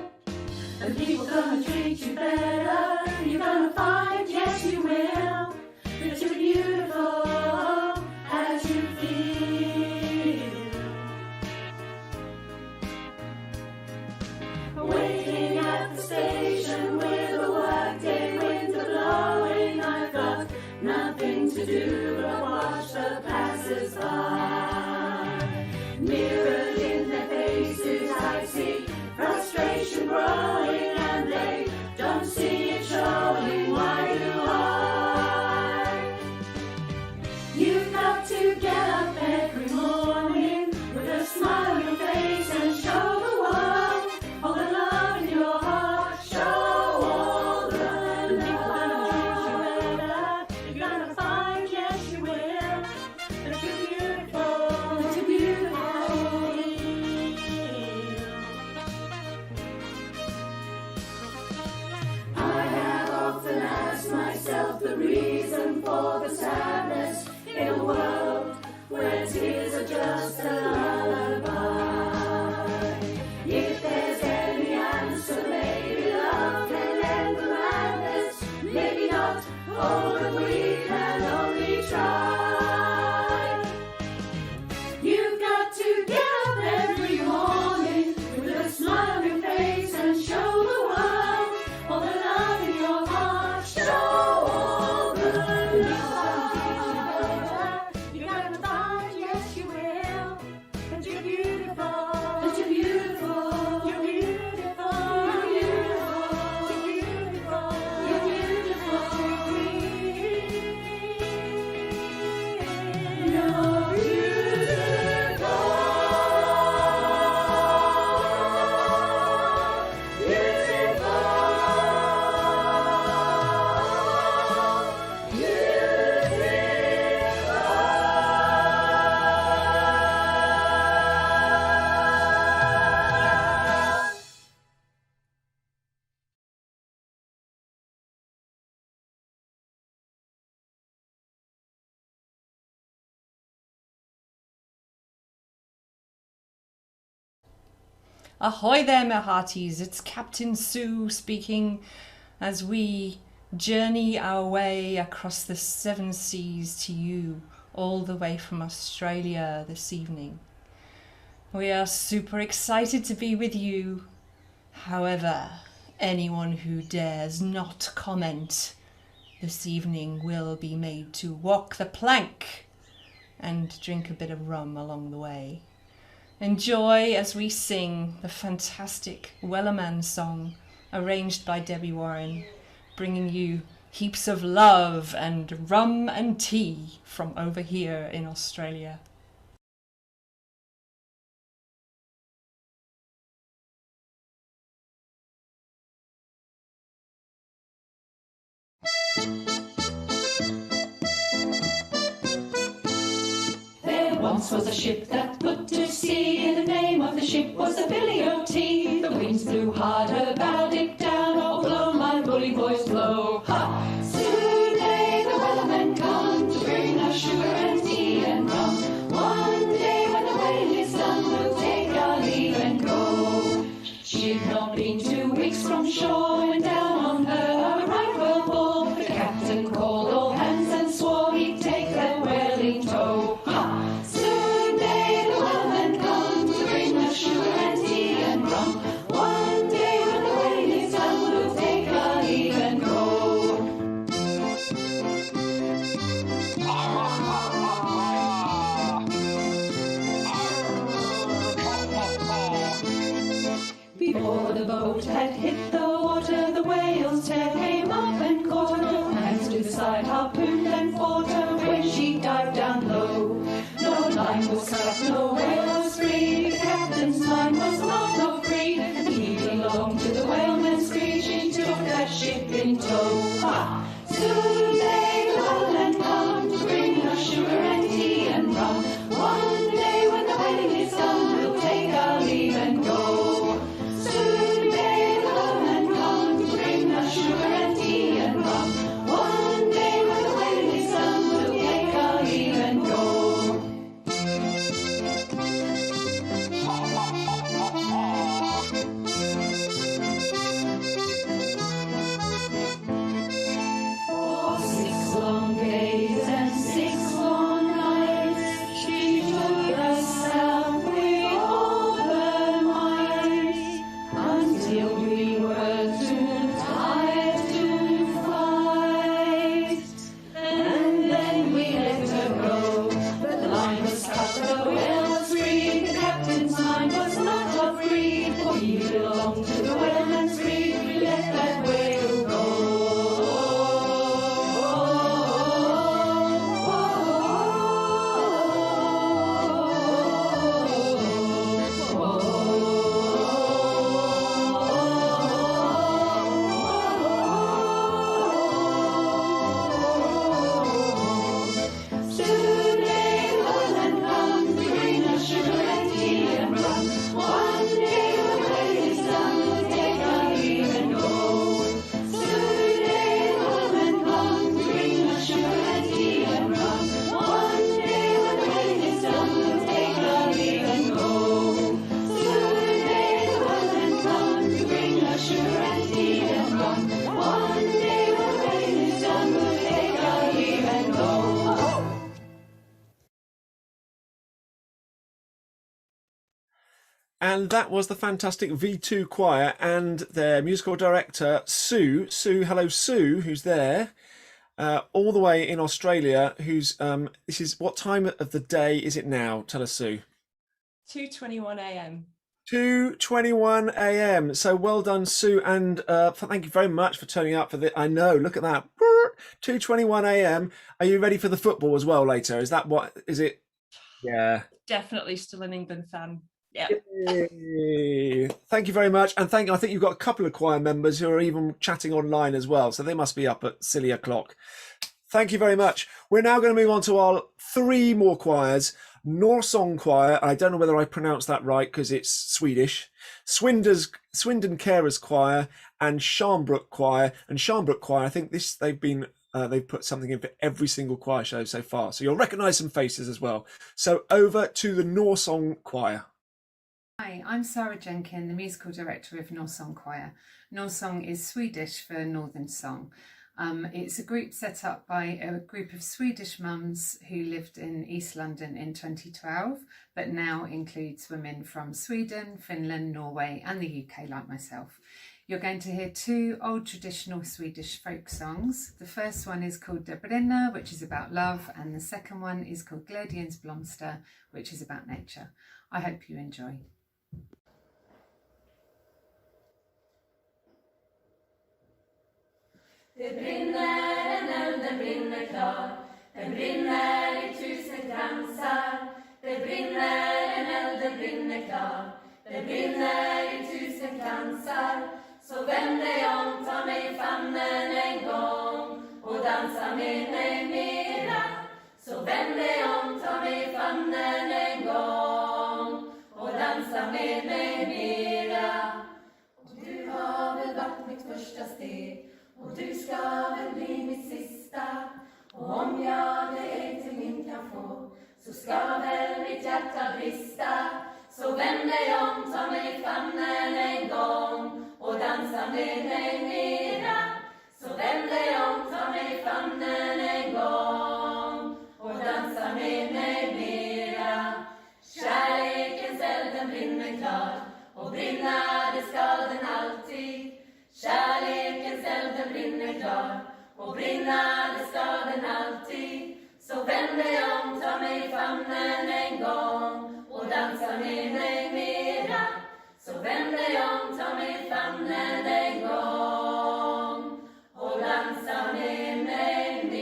And people gonna treat you better. You're gonna find, yes you will, that you're beautiful as you feel. Waiting at the station with a workday wind blowing, I've got nothing to do but watch the passers-by. Mirrored in their faces I see frustration growing, and they don't see it showing. Why do I? You've got to get up every morning with a smile on your face and show the world all the love in your heart. Show all the love. You're gonna find, yes you will, that you're beautiful, that you're beautiful. I have often asked myself the reason for the sadness in a world where tears are just a lullaby. If there's any answer, maybe love can end the madness. Maybe not, oh, but we can only try. You've got to get up every morning with a smile on your face and show the world all the love in your heart. Show all the love. You're gonna find, yes you will, that you're beautiful, that you're beautiful, you're beautiful, you're beautiful, you're beautiful, you're beautiful. You're Ahoy there, my hearties, it's Captain Sue speaking as we journey our way across the 7 seas to you, all the way from Australia this evening. We are super excited to be with you. However, anyone who dares not comment this evening will be made to walk the plank and drink a bit of rum along the way. Enjoy as we sing the fantastic Wellerman song arranged by Debbie Warren, bringing you heaps of love and rum and tea from over here in Australia. There once was a ship that put to sea, and the name of the ship was the Billy O.T. The winds blew harder, bowed it down, oh blow my bully boys blow. Ha! Soon may the Wellerman come to bring us sugar and tea and rum. One day when the wailing is done, we'll take our leave and go. She'd not been Riverside, harpooned and fought her when she dived down low. No line was cut, no whale was free. The captain's mind was not of greed. He belonged to the whaleman's creed. She took that ship in tow. Ha! Soon may the whalemen come to bring us sugar and tea and rum. One day when the wedding is done, we'll take our leave and go. Soon may the whalemen come to bring us sugar and tea and rum. One day when the wedding is done, we'll take our leave and go. For 6 long days and 6 long nights, she took us out with all her might, until we were too tired to fight. And then we let her go. The line was cut, the whale was free. The captain's mind was not of greed, for he belonged to the whaleman's creed. We let that whale go. Soon may the whalemen come to bring us sugar and tea and rum. One day when the wedding is done, we'll take our leave and go. Soon may the whalemen come to bring us sugar and tea and rum. One day when the wedding is done, we'll take our leave and go. Soon may the whalemen come to bring us sugar and tea and rum. One day when the wedding is done, we'll take our leave and go. And that was the fantastic V2 Choir and their musical director, Sue. Hello, Sue, who's there, all the way in Australia. Who's this is what time of the day is it now? Tell us, Sue. 2:21 a.m. 2:21 a.m. So well done, Sue, and thank you very much for turning up for the. I know, look at that. 2:21 a.m. Are you ready for the football as well later? Is that what? Is it? Yeah. Definitely still an England fan. Yeah. Yay. Thank you very much, and I think you've got a couple of choir members who are even chatting online as well, so they must be up at silly o'clock. Thank you very much. We're now going to move on to our 3 more choirs. Norsong Choir, I don't know whether I pronounced that right because it's Swedish, Swindon Carers Choir, and Sharnbrook Choir. And Sharnbrook Choir, I think they've put something in for every single choir show so far, so you'll recognise some faces as well. So over to the Norsong Choir. Hi, I'm Sarah Jenkin, the musical director of Norsong Choir. Norsong is Swedish for Northern Song. It's a group set up by a group of Swedish mums who lived in East London in 2012, but now includes women from Sweden, Finland, Norway and the UK like myself. You're going to hear 2 old traditional Swedish folk songs. The first one is called De Brinner, which is about love, and the second one is called Glädjens Blomster, which is about nature. I hope you enjoy. Det brinner en eld, den brinner klar. Den brinner i 1000 kransar. Det brinner en eld, den brinner klar. Det brinner i 1000 kransar. Så vänd dig om, ta mig i famnen en gång och dansa med mig mera. Så vänd dig om, ta mig i famnen en gång och dansa med mig mera. Och du har väl varit mitt första steg, och du ska väl bli mitt sista. Och om jag dig till min kan få, så ska väl mitt hjärta brista. Så vänd dig om, ta mig i famnen en gång och dansa med mig mera. Så vänd dig om, ta mig i famnen en gång och dansa med mig mera. Kärlekens elden brinner klar, och brinna det skall den alltid. Kärlekens elden brinner klar, och brinna det skall den alltid. Så vänd dig om, ta mig i famnen en gång och dansa med mig mera. Så vänd dig om, ta mig i famnen en gång och dansa med mig mera.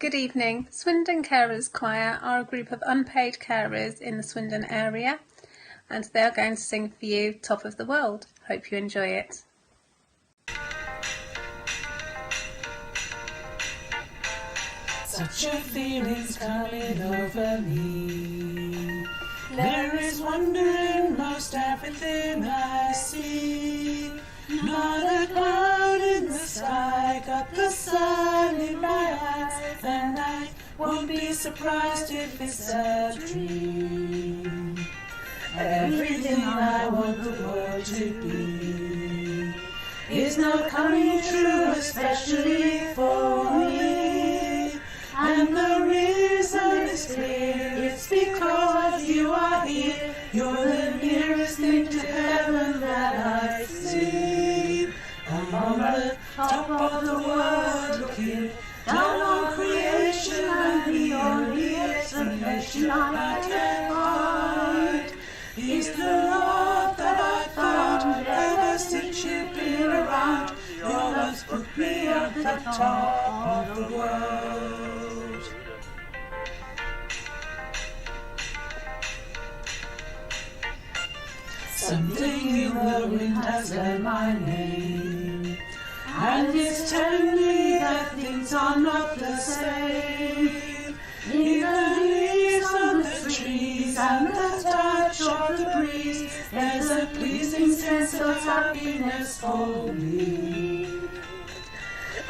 Good evening. Swindon Carers Choir are a group of unpaid carers in the Swindon area, and they are going to sing for you Top of the World. Hope you enjoy it. Such a feeling's coming over me. There is wonder in most everything I see. Not a cloud in the sky, got the sun in my eyes, and I won't be surprised if it's a dream. Everything I want the world to be is now coming true, especially for me. And the reason is clear, it's because you are here. You're the nearest thing to heaven that I've seen. I'm on the top of the world looking down on creation, and the only explanation I can find is the love that I found ever since you've been around. Your love's put me at the top of the world. Something in the wind has learned my name, and it's telling me that things are not the same. In the leaves on the trees and the touch of the breeze, there's a pleasing sense of happiness for me.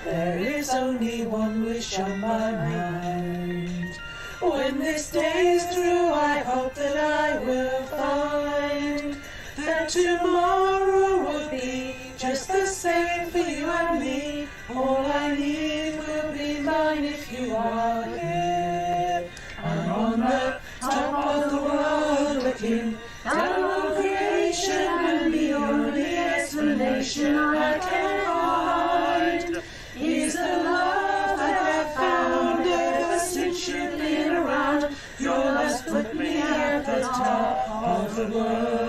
There is only one wish on my mind. When this day is through, I hope that I will find that tomorrow will be just the same for you and me. All I need will be mine if you are here. I'm on the top of the world looking down on creation, and the only explanation I can find is the love that I've found ever since you've been around. Your love's put me at the top of the world.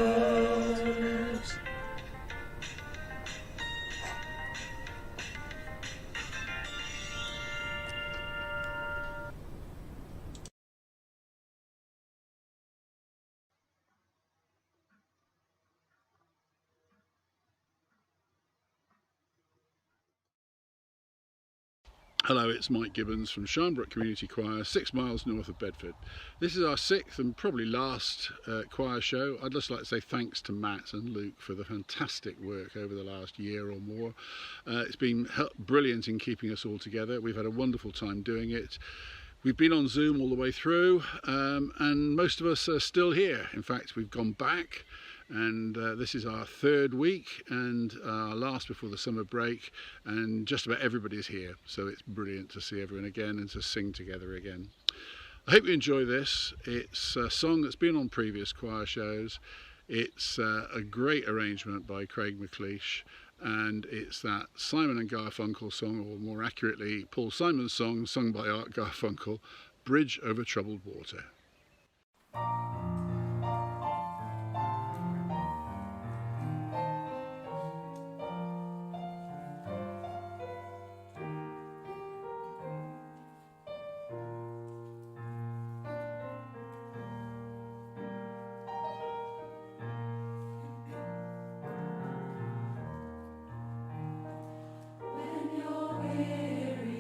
Hello, it's Mike Gibbons from Sharnbrook Community Choir, 6 miles north of Bedford. This is our 6th and probably last choir show. I'd just like to say thanks to Matt and Luke for the fantastic work over the last year or more. It's been brilliant in keeping us all together. We've had a wonderful time doing it. We've been on Zoom all the way through, and most of us are still here. In fact, we've gone back, and this is our 3rd week and our last before the summer break, and just about everybody's here, so it's brilliant to see everyone again and to sing together again. I hope you enjoy this. It's a song that's been on previous choir shows. It's a great arrangement by Craig McLeish, and it's that Simon and Garfunkel song, or more accurately Paul Simon's song sung by Art Garfunkel, Bridge Over Troubled Water. Weary,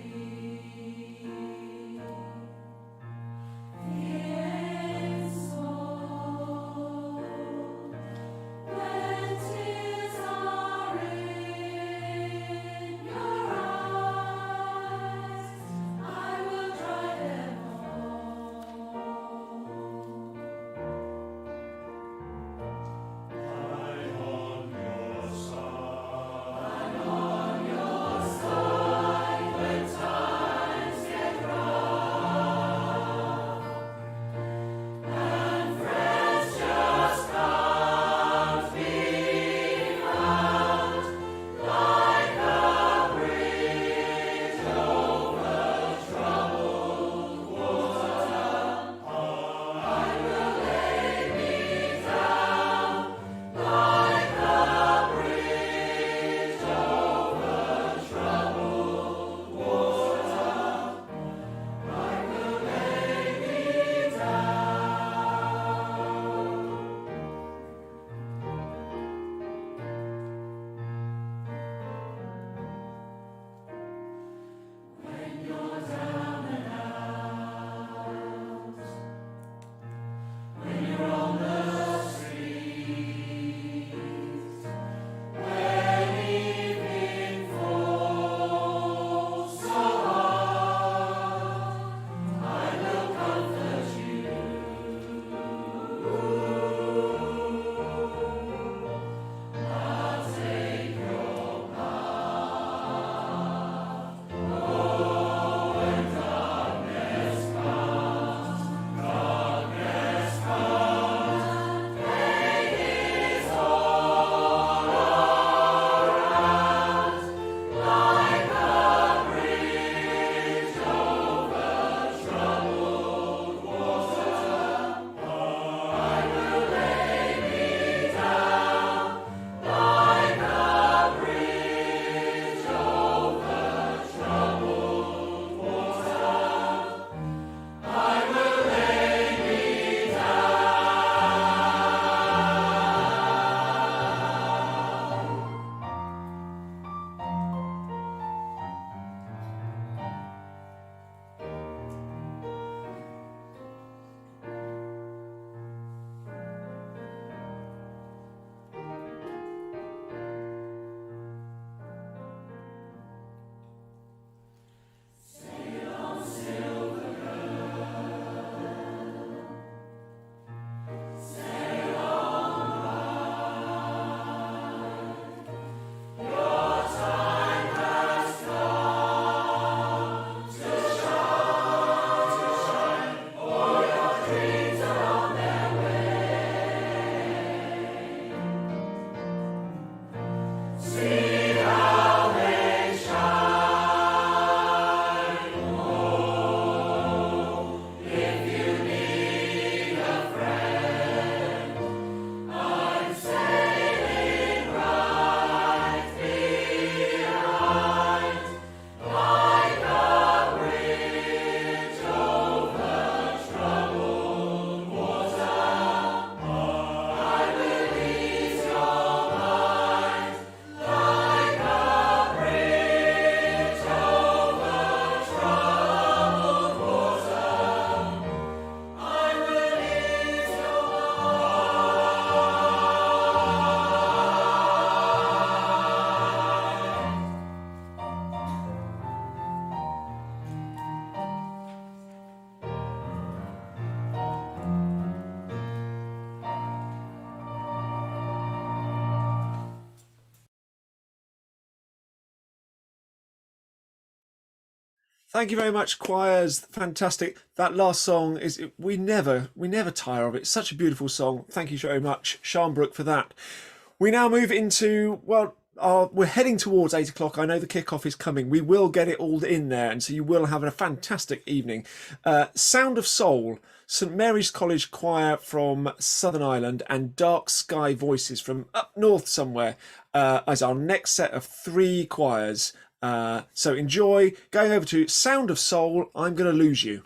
Thank you very much, choirs. Fantastic. That last song is we never tire of it. It's such a beautiful song. Thank you very much, Sharnbrook, for that. We now move into, well, we're heading towards 8 o'clock. I know the kickoff is coming. We will get it all in there, and so you will have a fantastic evening. Sound of Soul, St Mary's College Choir from Southern Ireland, and Dark Sky Voices from up north somewhere as our next set of 3 choirs. So enjoy. Going over to Sound of Soul, I'm Gonna Lose You.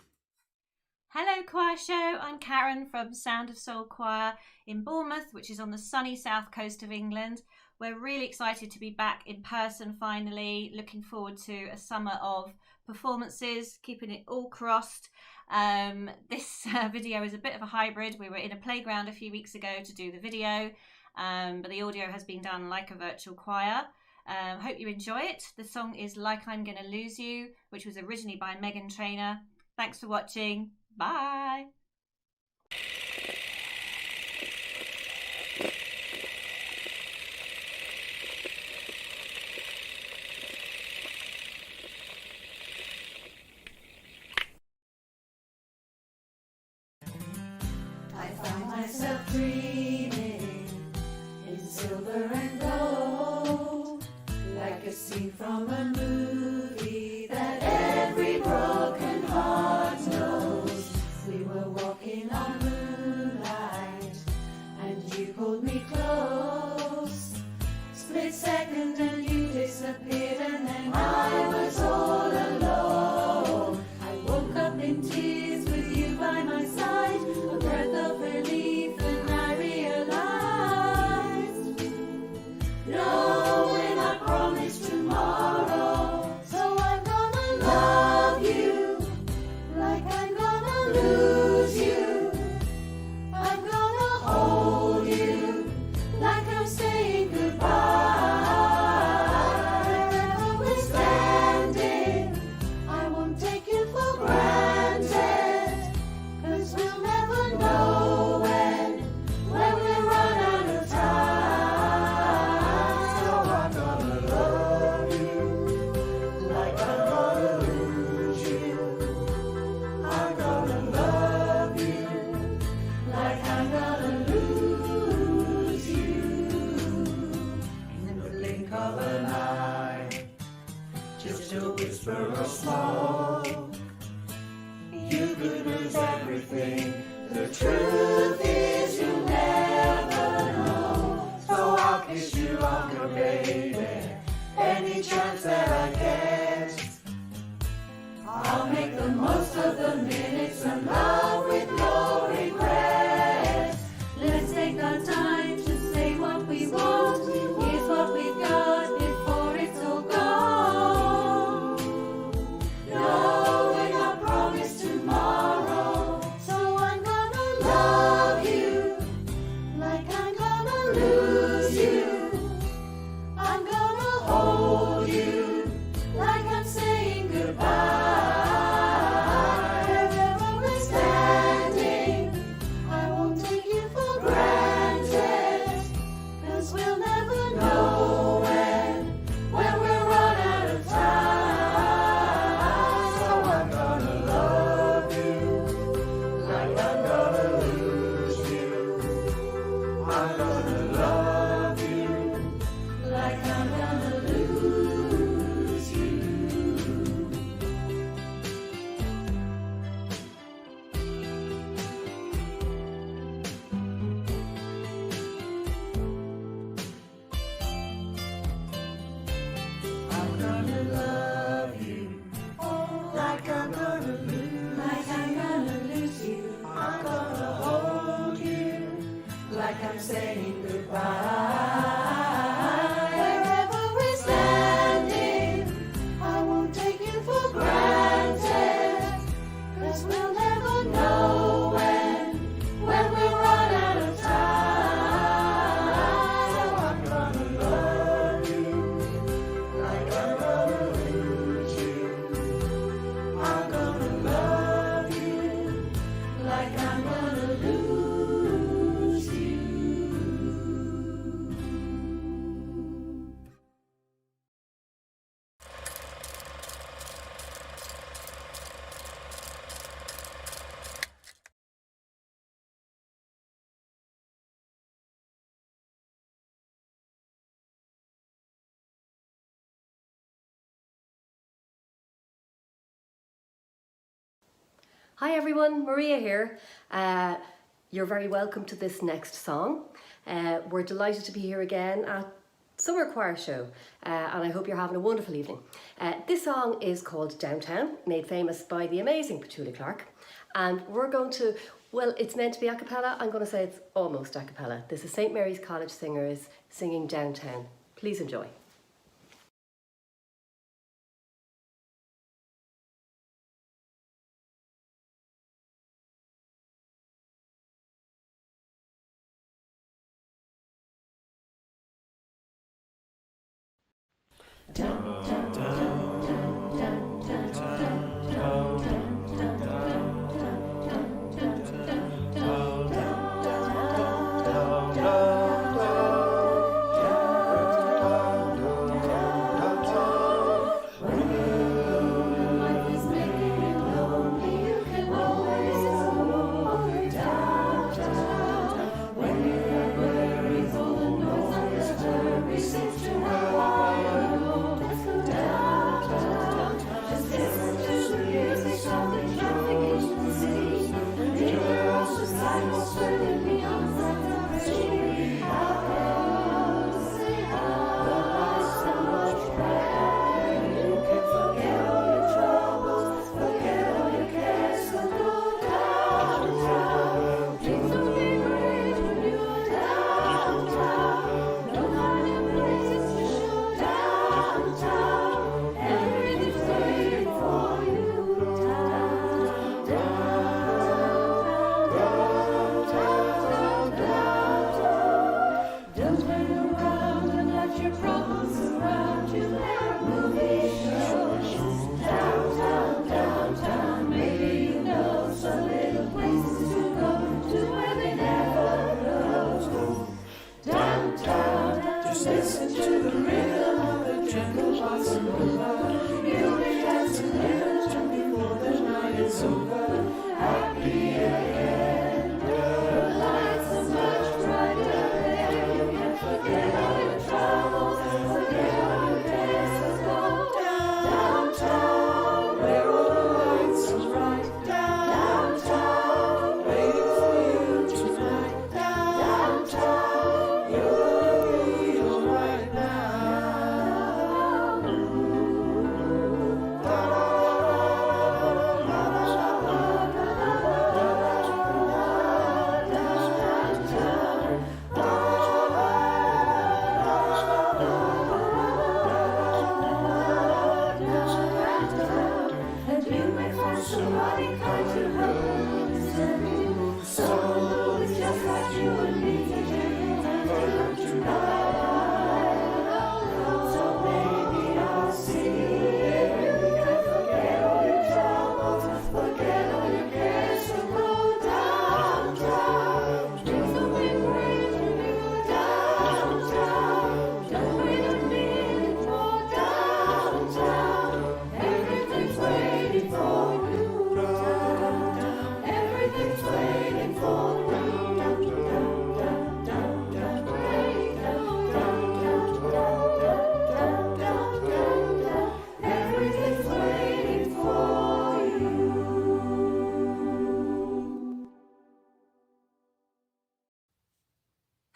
Hello Choir Show, I'm Karen from Sound of Soul Choir in Bournemouth, which is on the sunny south coast of England. We're really excited to be back in person finally, looking forward to a summer of performances, keeping it all crossed. This video is a bit of a hybrid. We were in a playground a few weeks ago to do the video, but the audio has been done like a virtual choir. Hope you enjoy it. The song is Like I'm Gonna Lose You, which was originally by Megan Trainor. Thanks for watching. Bye. I find myself dreaming in silver and gold, like a scene from a movie that every broken heart knows. We were walking on moonlight, and you pulled me close. Split second and you disappeared, and then I was all alone. I woke up in tears with you by my side, a breath of relief, and I realized, no, when I promised tomorrow, so I'm gonna love you like I'm gonna lose you. I'm gonna hold you like I'm saying goodbye. Wherever we're standing, I won't take you for granted, 'cause we'll never know when we run out of time. So I'm gonna love you like I'm gonna lose you. I'm gonna love you like I'm gonna lose you. In the blink of an eye, just a whisper of smoke, you could lose everything. The truth is you'll never know. So I'll kiss you longer, baby, any chance that I get. I'll make the most of the minutes and love with no regrets. Let's take our time to say what we want. Here's what we've got before it's all gone. No, we're not promised tomorrow, so I'm gonna love you like I'm gonna lose you. I'm gonna hold you like I'm saying goodbye. Wherever we're standing, I won't take you for granted, 'cause we'll never know when we'll run out of time. So I'm gonna love you like I'm gonna lose you. I'm gonna love you like I'm gonna lose you. I'm gonna love you like I'm gonna lose you. I'm gonna hold you like I'm saying goodbye. Wherever we're standing, I won't take you for granted, 'cause we'll never know when we'll run out of time. So I'm gonna love you like I'm gonna lose you. I'm gonna love you like I'm gonna lose you. Hi everyone, Maria here. You're very welcome to this next song. We're delighted to be here again at Summer Choir Show, and I hope you're having a wonderful evening. This song is called Downtown, made famous by the amazing Petula Clark, and we're going to, well, it's meant to be a cappella. I'm going to say it's almost a cappella. This is St. Mary's College Singers singing Downtown. Please enjoy.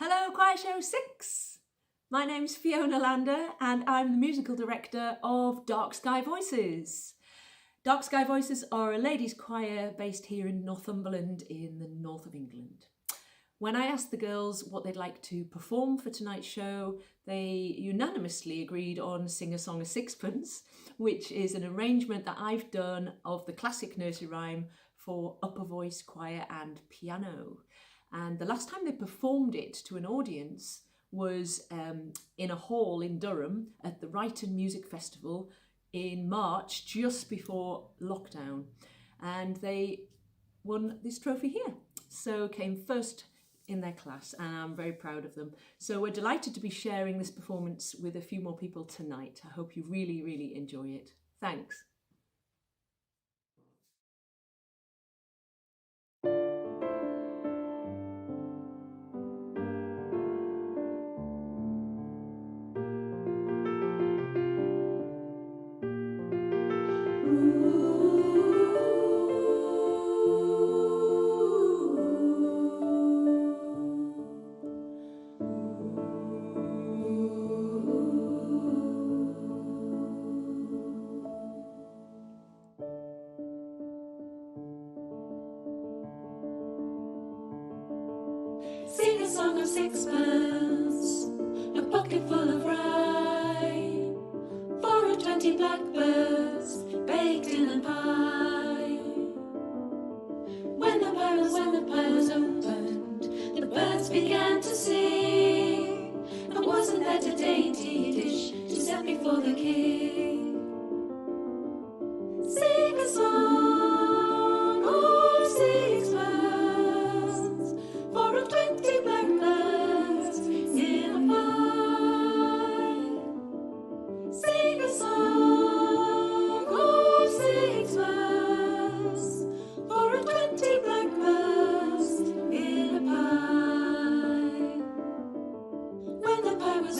Hello, CHOIRSHOW 6! My name's Fiona Lander and I'm the musical director of Dark Sky Voices. Dark Sky Voices are a ladies' choir based here in Northumberland in the north of England. When I asked the girls what they'd like to perform for tonight's show, they unanimously agreed on Sing a Song of Sixpence, which is an arrangement that I've done of the classic nursery rhyme for upper voice, choir and piano. And the last time they performed it to an audience was in a hall in Durham at the Ryton Music Festival in March, just before lockdown. And they won this trophy here. So came first in their class, and I'm very proud of them. So we're delighted to be sharing this performance with a few more people tonight. I hope you really, really enjoy it. Thanks. Ooh. sixpence, a pocket full of rye, 4 or 20 blackbirds baked in a pie. When the pie was opened, the birds began to sing, and wasn't that a dainty dish to set before the king? Sing a song, oh sixpence, 4 or 20 blackbirds in a pie. Sing a song, oh sixpence, 4 or 20 blackbirds in a pie. When the pie was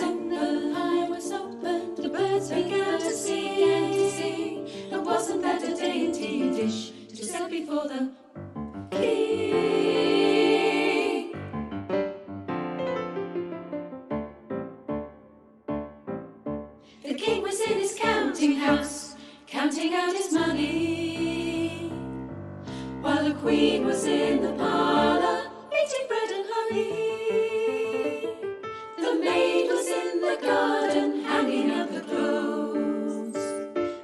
opened, the birds began to sing, and wasn't that a dainty dish to set before the king? The king was in his counting house, counting out his money, while the queen was in the parlour, eating bread and honey. The maid was in the garden, hanging out the clothes,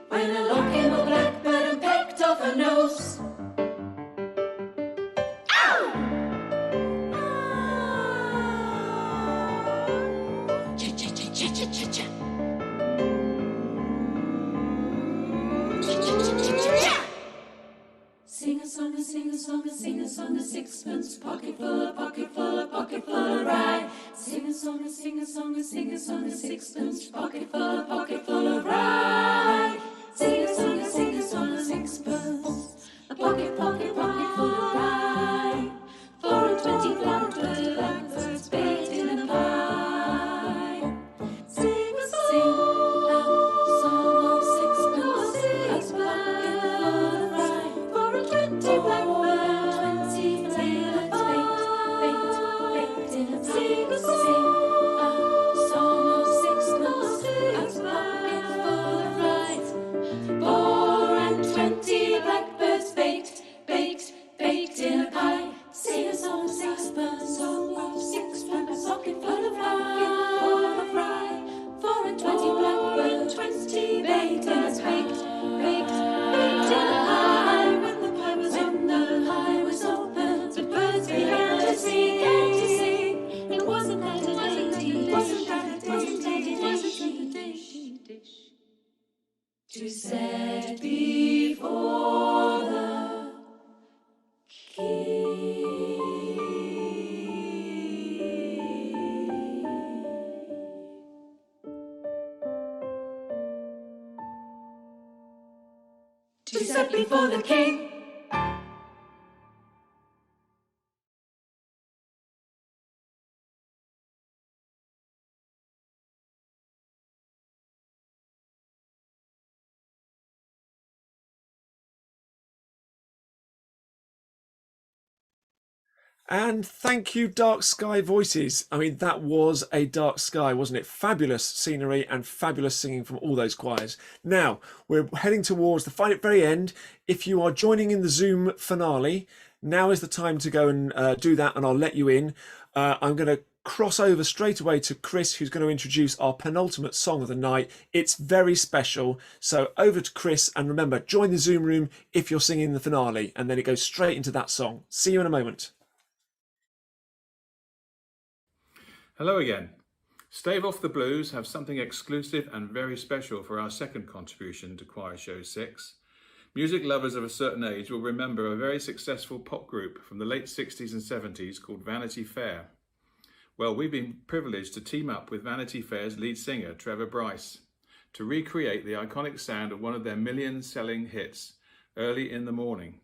when along came a blackbird and pecked off her nose. Ow! Cha-cha-cha-cha-cha-cha-cha. Cha-cha-cha-cha-cha-cha. Sing a song, sing a song, sing a song, a sixpence, pocket full of rye. Sing a song, sing a song, sing a song, a sixpence, pocket full of rye. Sing a song, a sixpence, a pocket full of rye. 4 and 20 blackbirds baked in a pie. Sing a song of sixpence, a pocket full of rye. 4 and 20 blackbirds baked in a pie. Sing a song of sixpence, a pocket full of rye. 4 and 20 blackbirds baked in a pie. Sing a song of sixpence, a pocket full of rye. 4 and 20 blackbirds baked in a pie. When the pie was opened, the birds began to sing. It wasn't that a dish to set before the to set before the king. And thank you, Dark Sky Voices. I mean, that was a dark sky, wasn't it? Fabulous scenery and fabulous singing from all those choirs. Now, we're heading towards the very end. If you are joining in the Zoom finale, now is the time to go and do that, and I'll let you in. I'm going to cross over straight away to Chris, who's going to introduce our penultimate song of the night. It's very special. So over to Chris, and remember, join the Zoom room if you're singing the finale, and then it goes straight into that song. See you in a moment. Hello again. Stave Off the Blues have something exclusive and very special for our second contribution to Choir Show 6. Music lovers of a certain age will remember a very successful pop group from the late 60s and 70s called Vanity Fair. Well, we've been privileged to team up with Vanity Fair's lead singer, Trevor Bryce, to recreate the iconic sound of one of their million-selling hits, Early in the Morning,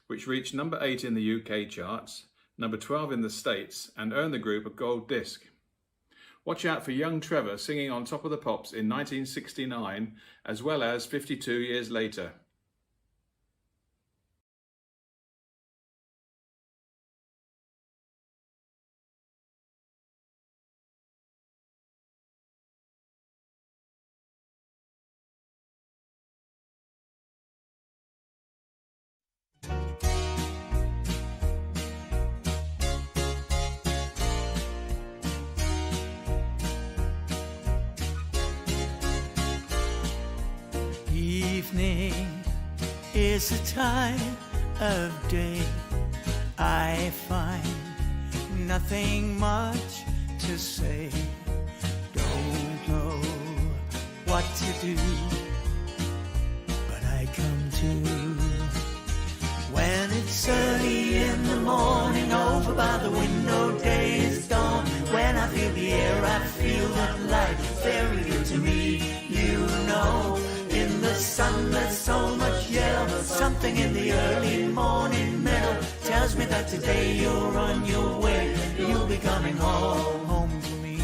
which reached number 8 in the UK charts, number 12 in the States, and earned the group a gold disc. Watch out for young Trevor singing on Top of the Pops in 1969, as well as 52 years later. Evening is a time of day I find nothing much to say. Don't know what to do, but I come to when it's early in the morning. Over by the window, day is dawn. When I feel the air, I feel that light. Very good to me, you know. In the sun there's so much yellow. Something in the early morning meadow tells me that today you're on your way. You'll be coming home to me.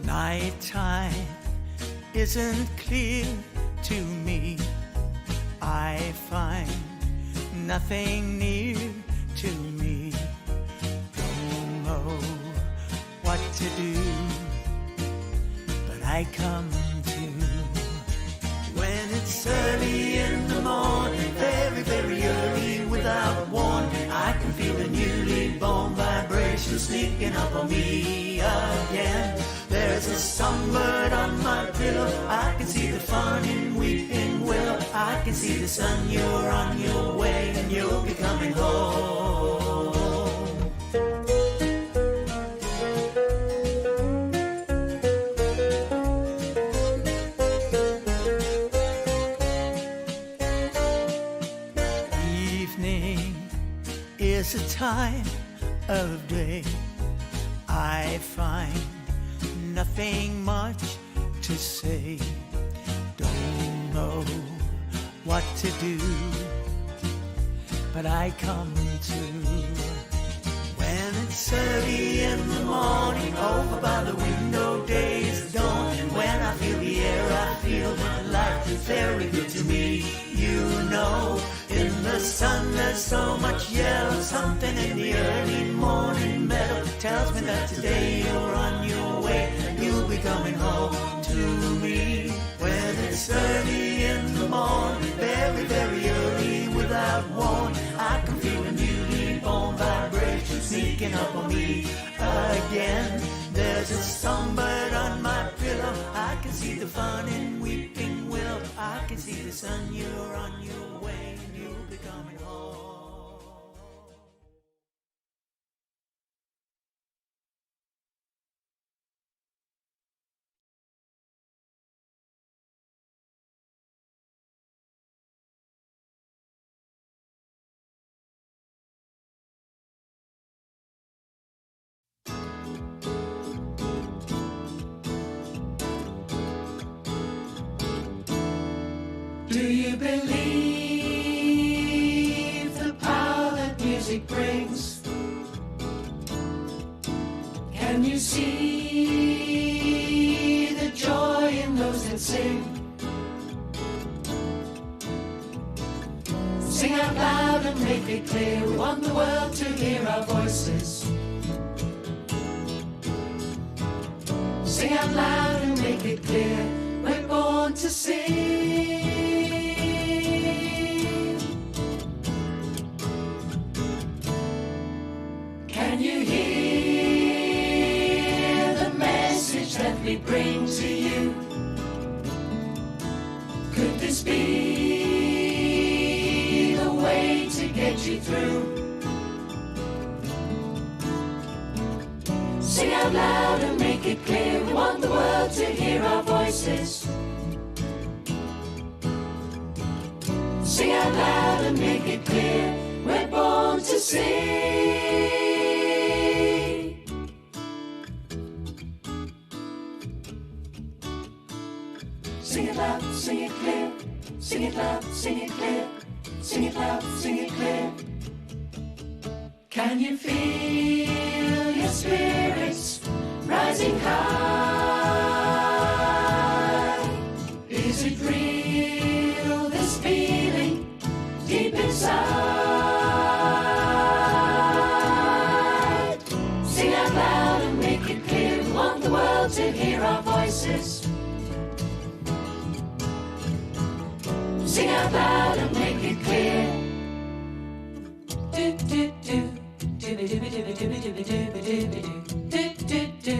Nighttime isn't clear to me. I find nothing near to me. Don't know what to do, but I come to when it's early in the morning, very, very early without warning. I can feel the newly born vibration sneaking up on me again. There's a songbird on my pillow. I can see the fun in weeping willow. I can see the sun, you're on your way, and you'll be coming home. Evening is a time of day I find nothing much to say. Don't know what to do, but I come to when it's early in the morning. Over by the window, day is dawn. When I feel the air, I feel the light. Very good to me, you know. In the sun there's so much yellow. Something in the early morning meadow tells me that today you're on your way. You'll be coming home to me when it's early in the morning, very, very early without warning. I can feel a newly born vibration sneaking up on me again. There's a songbird on my pillow. I can see the fun in weeping willow. I can see the sun, you're on your way, and you'll be coming home. Do you believe the power that music brings? Can you see the joy in those that sing? Sing out loud and make it clear. We want the world to hear our voices. Sing out loud and make it clear. We're born to sing. Can you hear the message that we bring to you? Could this be the way to get you through? Sing out loud and make it clear. We want the world to hear our voices. Sing out loud and make it clear. We're born to sing. Sing it loud, sing it clear. Sing it loud, sing it clear. Sing it loud, sing it clear. Can you feel your spirits rising high? Is it real, this feeling deep inside? Sing out loud and make it clear. We want the world to hear our voices. Sing out loud and make it clear. Do do do, dooby dooby dooby dooby dooby dooby dooby doo, do do do.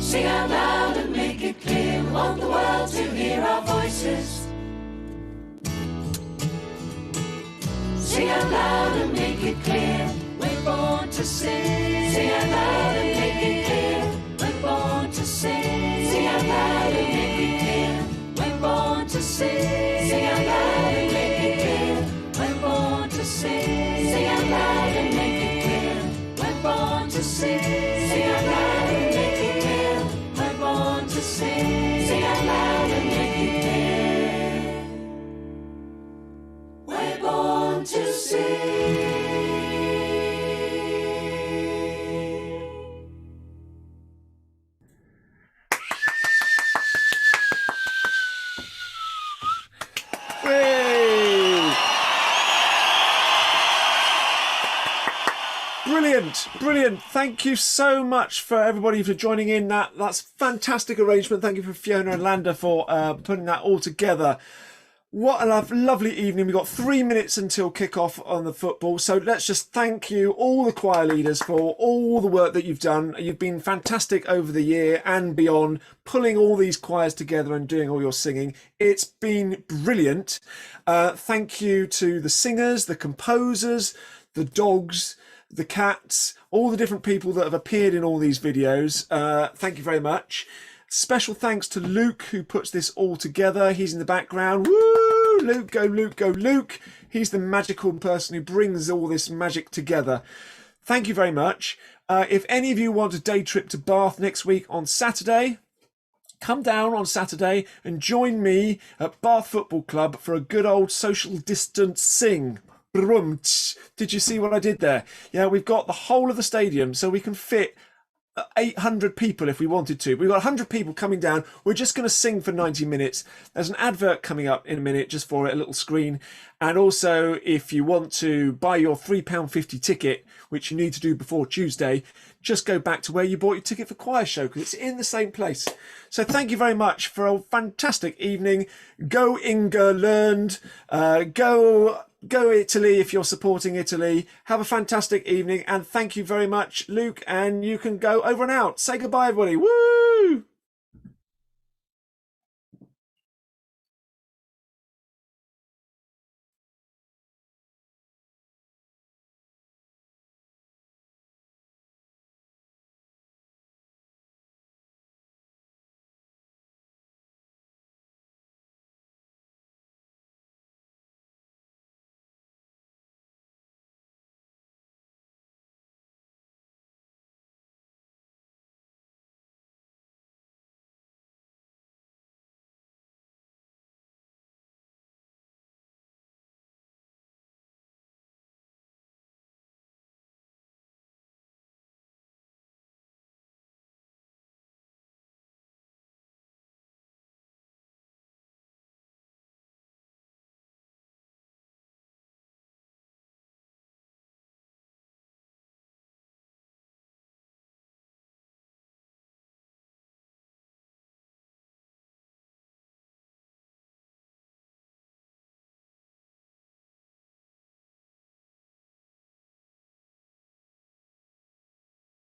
Sing out loud and make it clear. We want the world to hear our voices. Sing out loud and make it clear. We're born to sing. Sing out loud and make it clear. We're born to sing. Sing out loud and make it clear. We're born to sing. Sing out loud and make it clear. We're born to sing. Sing out loud and make it clear. We're born to sing. Sing out loud and make it clear. We're born to sing. Sing out loud and make it clear. We're born to sing. Hey! Brilliant, brilliant. Thank you so much for everybody for joining in. That's fantastic arrangement. Thank you for Fiona and Landa for putting that all together. What a lovely evening. We've got 3 minutes until kick-off on the football. So let's just thank you, all the choir leaders, for all the work that you've done. You've been fantastic over the year and beyond, pulling all these choirs together and doing all your singing. It's been brilliant. Thank you to the singers, the composers, the dogs, the cats, all the different people that have appeared in all these videos. Thank you very much. Special thanks to Luke, who puts this all together. He's in the background. Woo! Luke, go Luke, go Luke. He's the magical person who brings all this magic together. Thank you very much. If any of you want a day trip to Bath next week on Saturday, come down on Saturday and join me at Bath Football Club for a good old social distance sing. Did you see what I did there? Yeah, we've got the whole of the stadium, so we can fit 800 people if we wanted to. We've got 100 people coming down. We're just going to sing for 90 minutes. There's an advert coming up in a minute just for it, a little screen. And also, if you want to buy your £3.50 ticket, which you need to do before Tuesday, just go back to where you bought your ticket for Choir Show, because it's in the same place. So thank you very much for a fantastic evening. Go England. Go Italy if you're supporting Italy. Have a fantastic evening, and thank you very much, Luke, and you can go over and out. Say goodbye, everybody. Woo!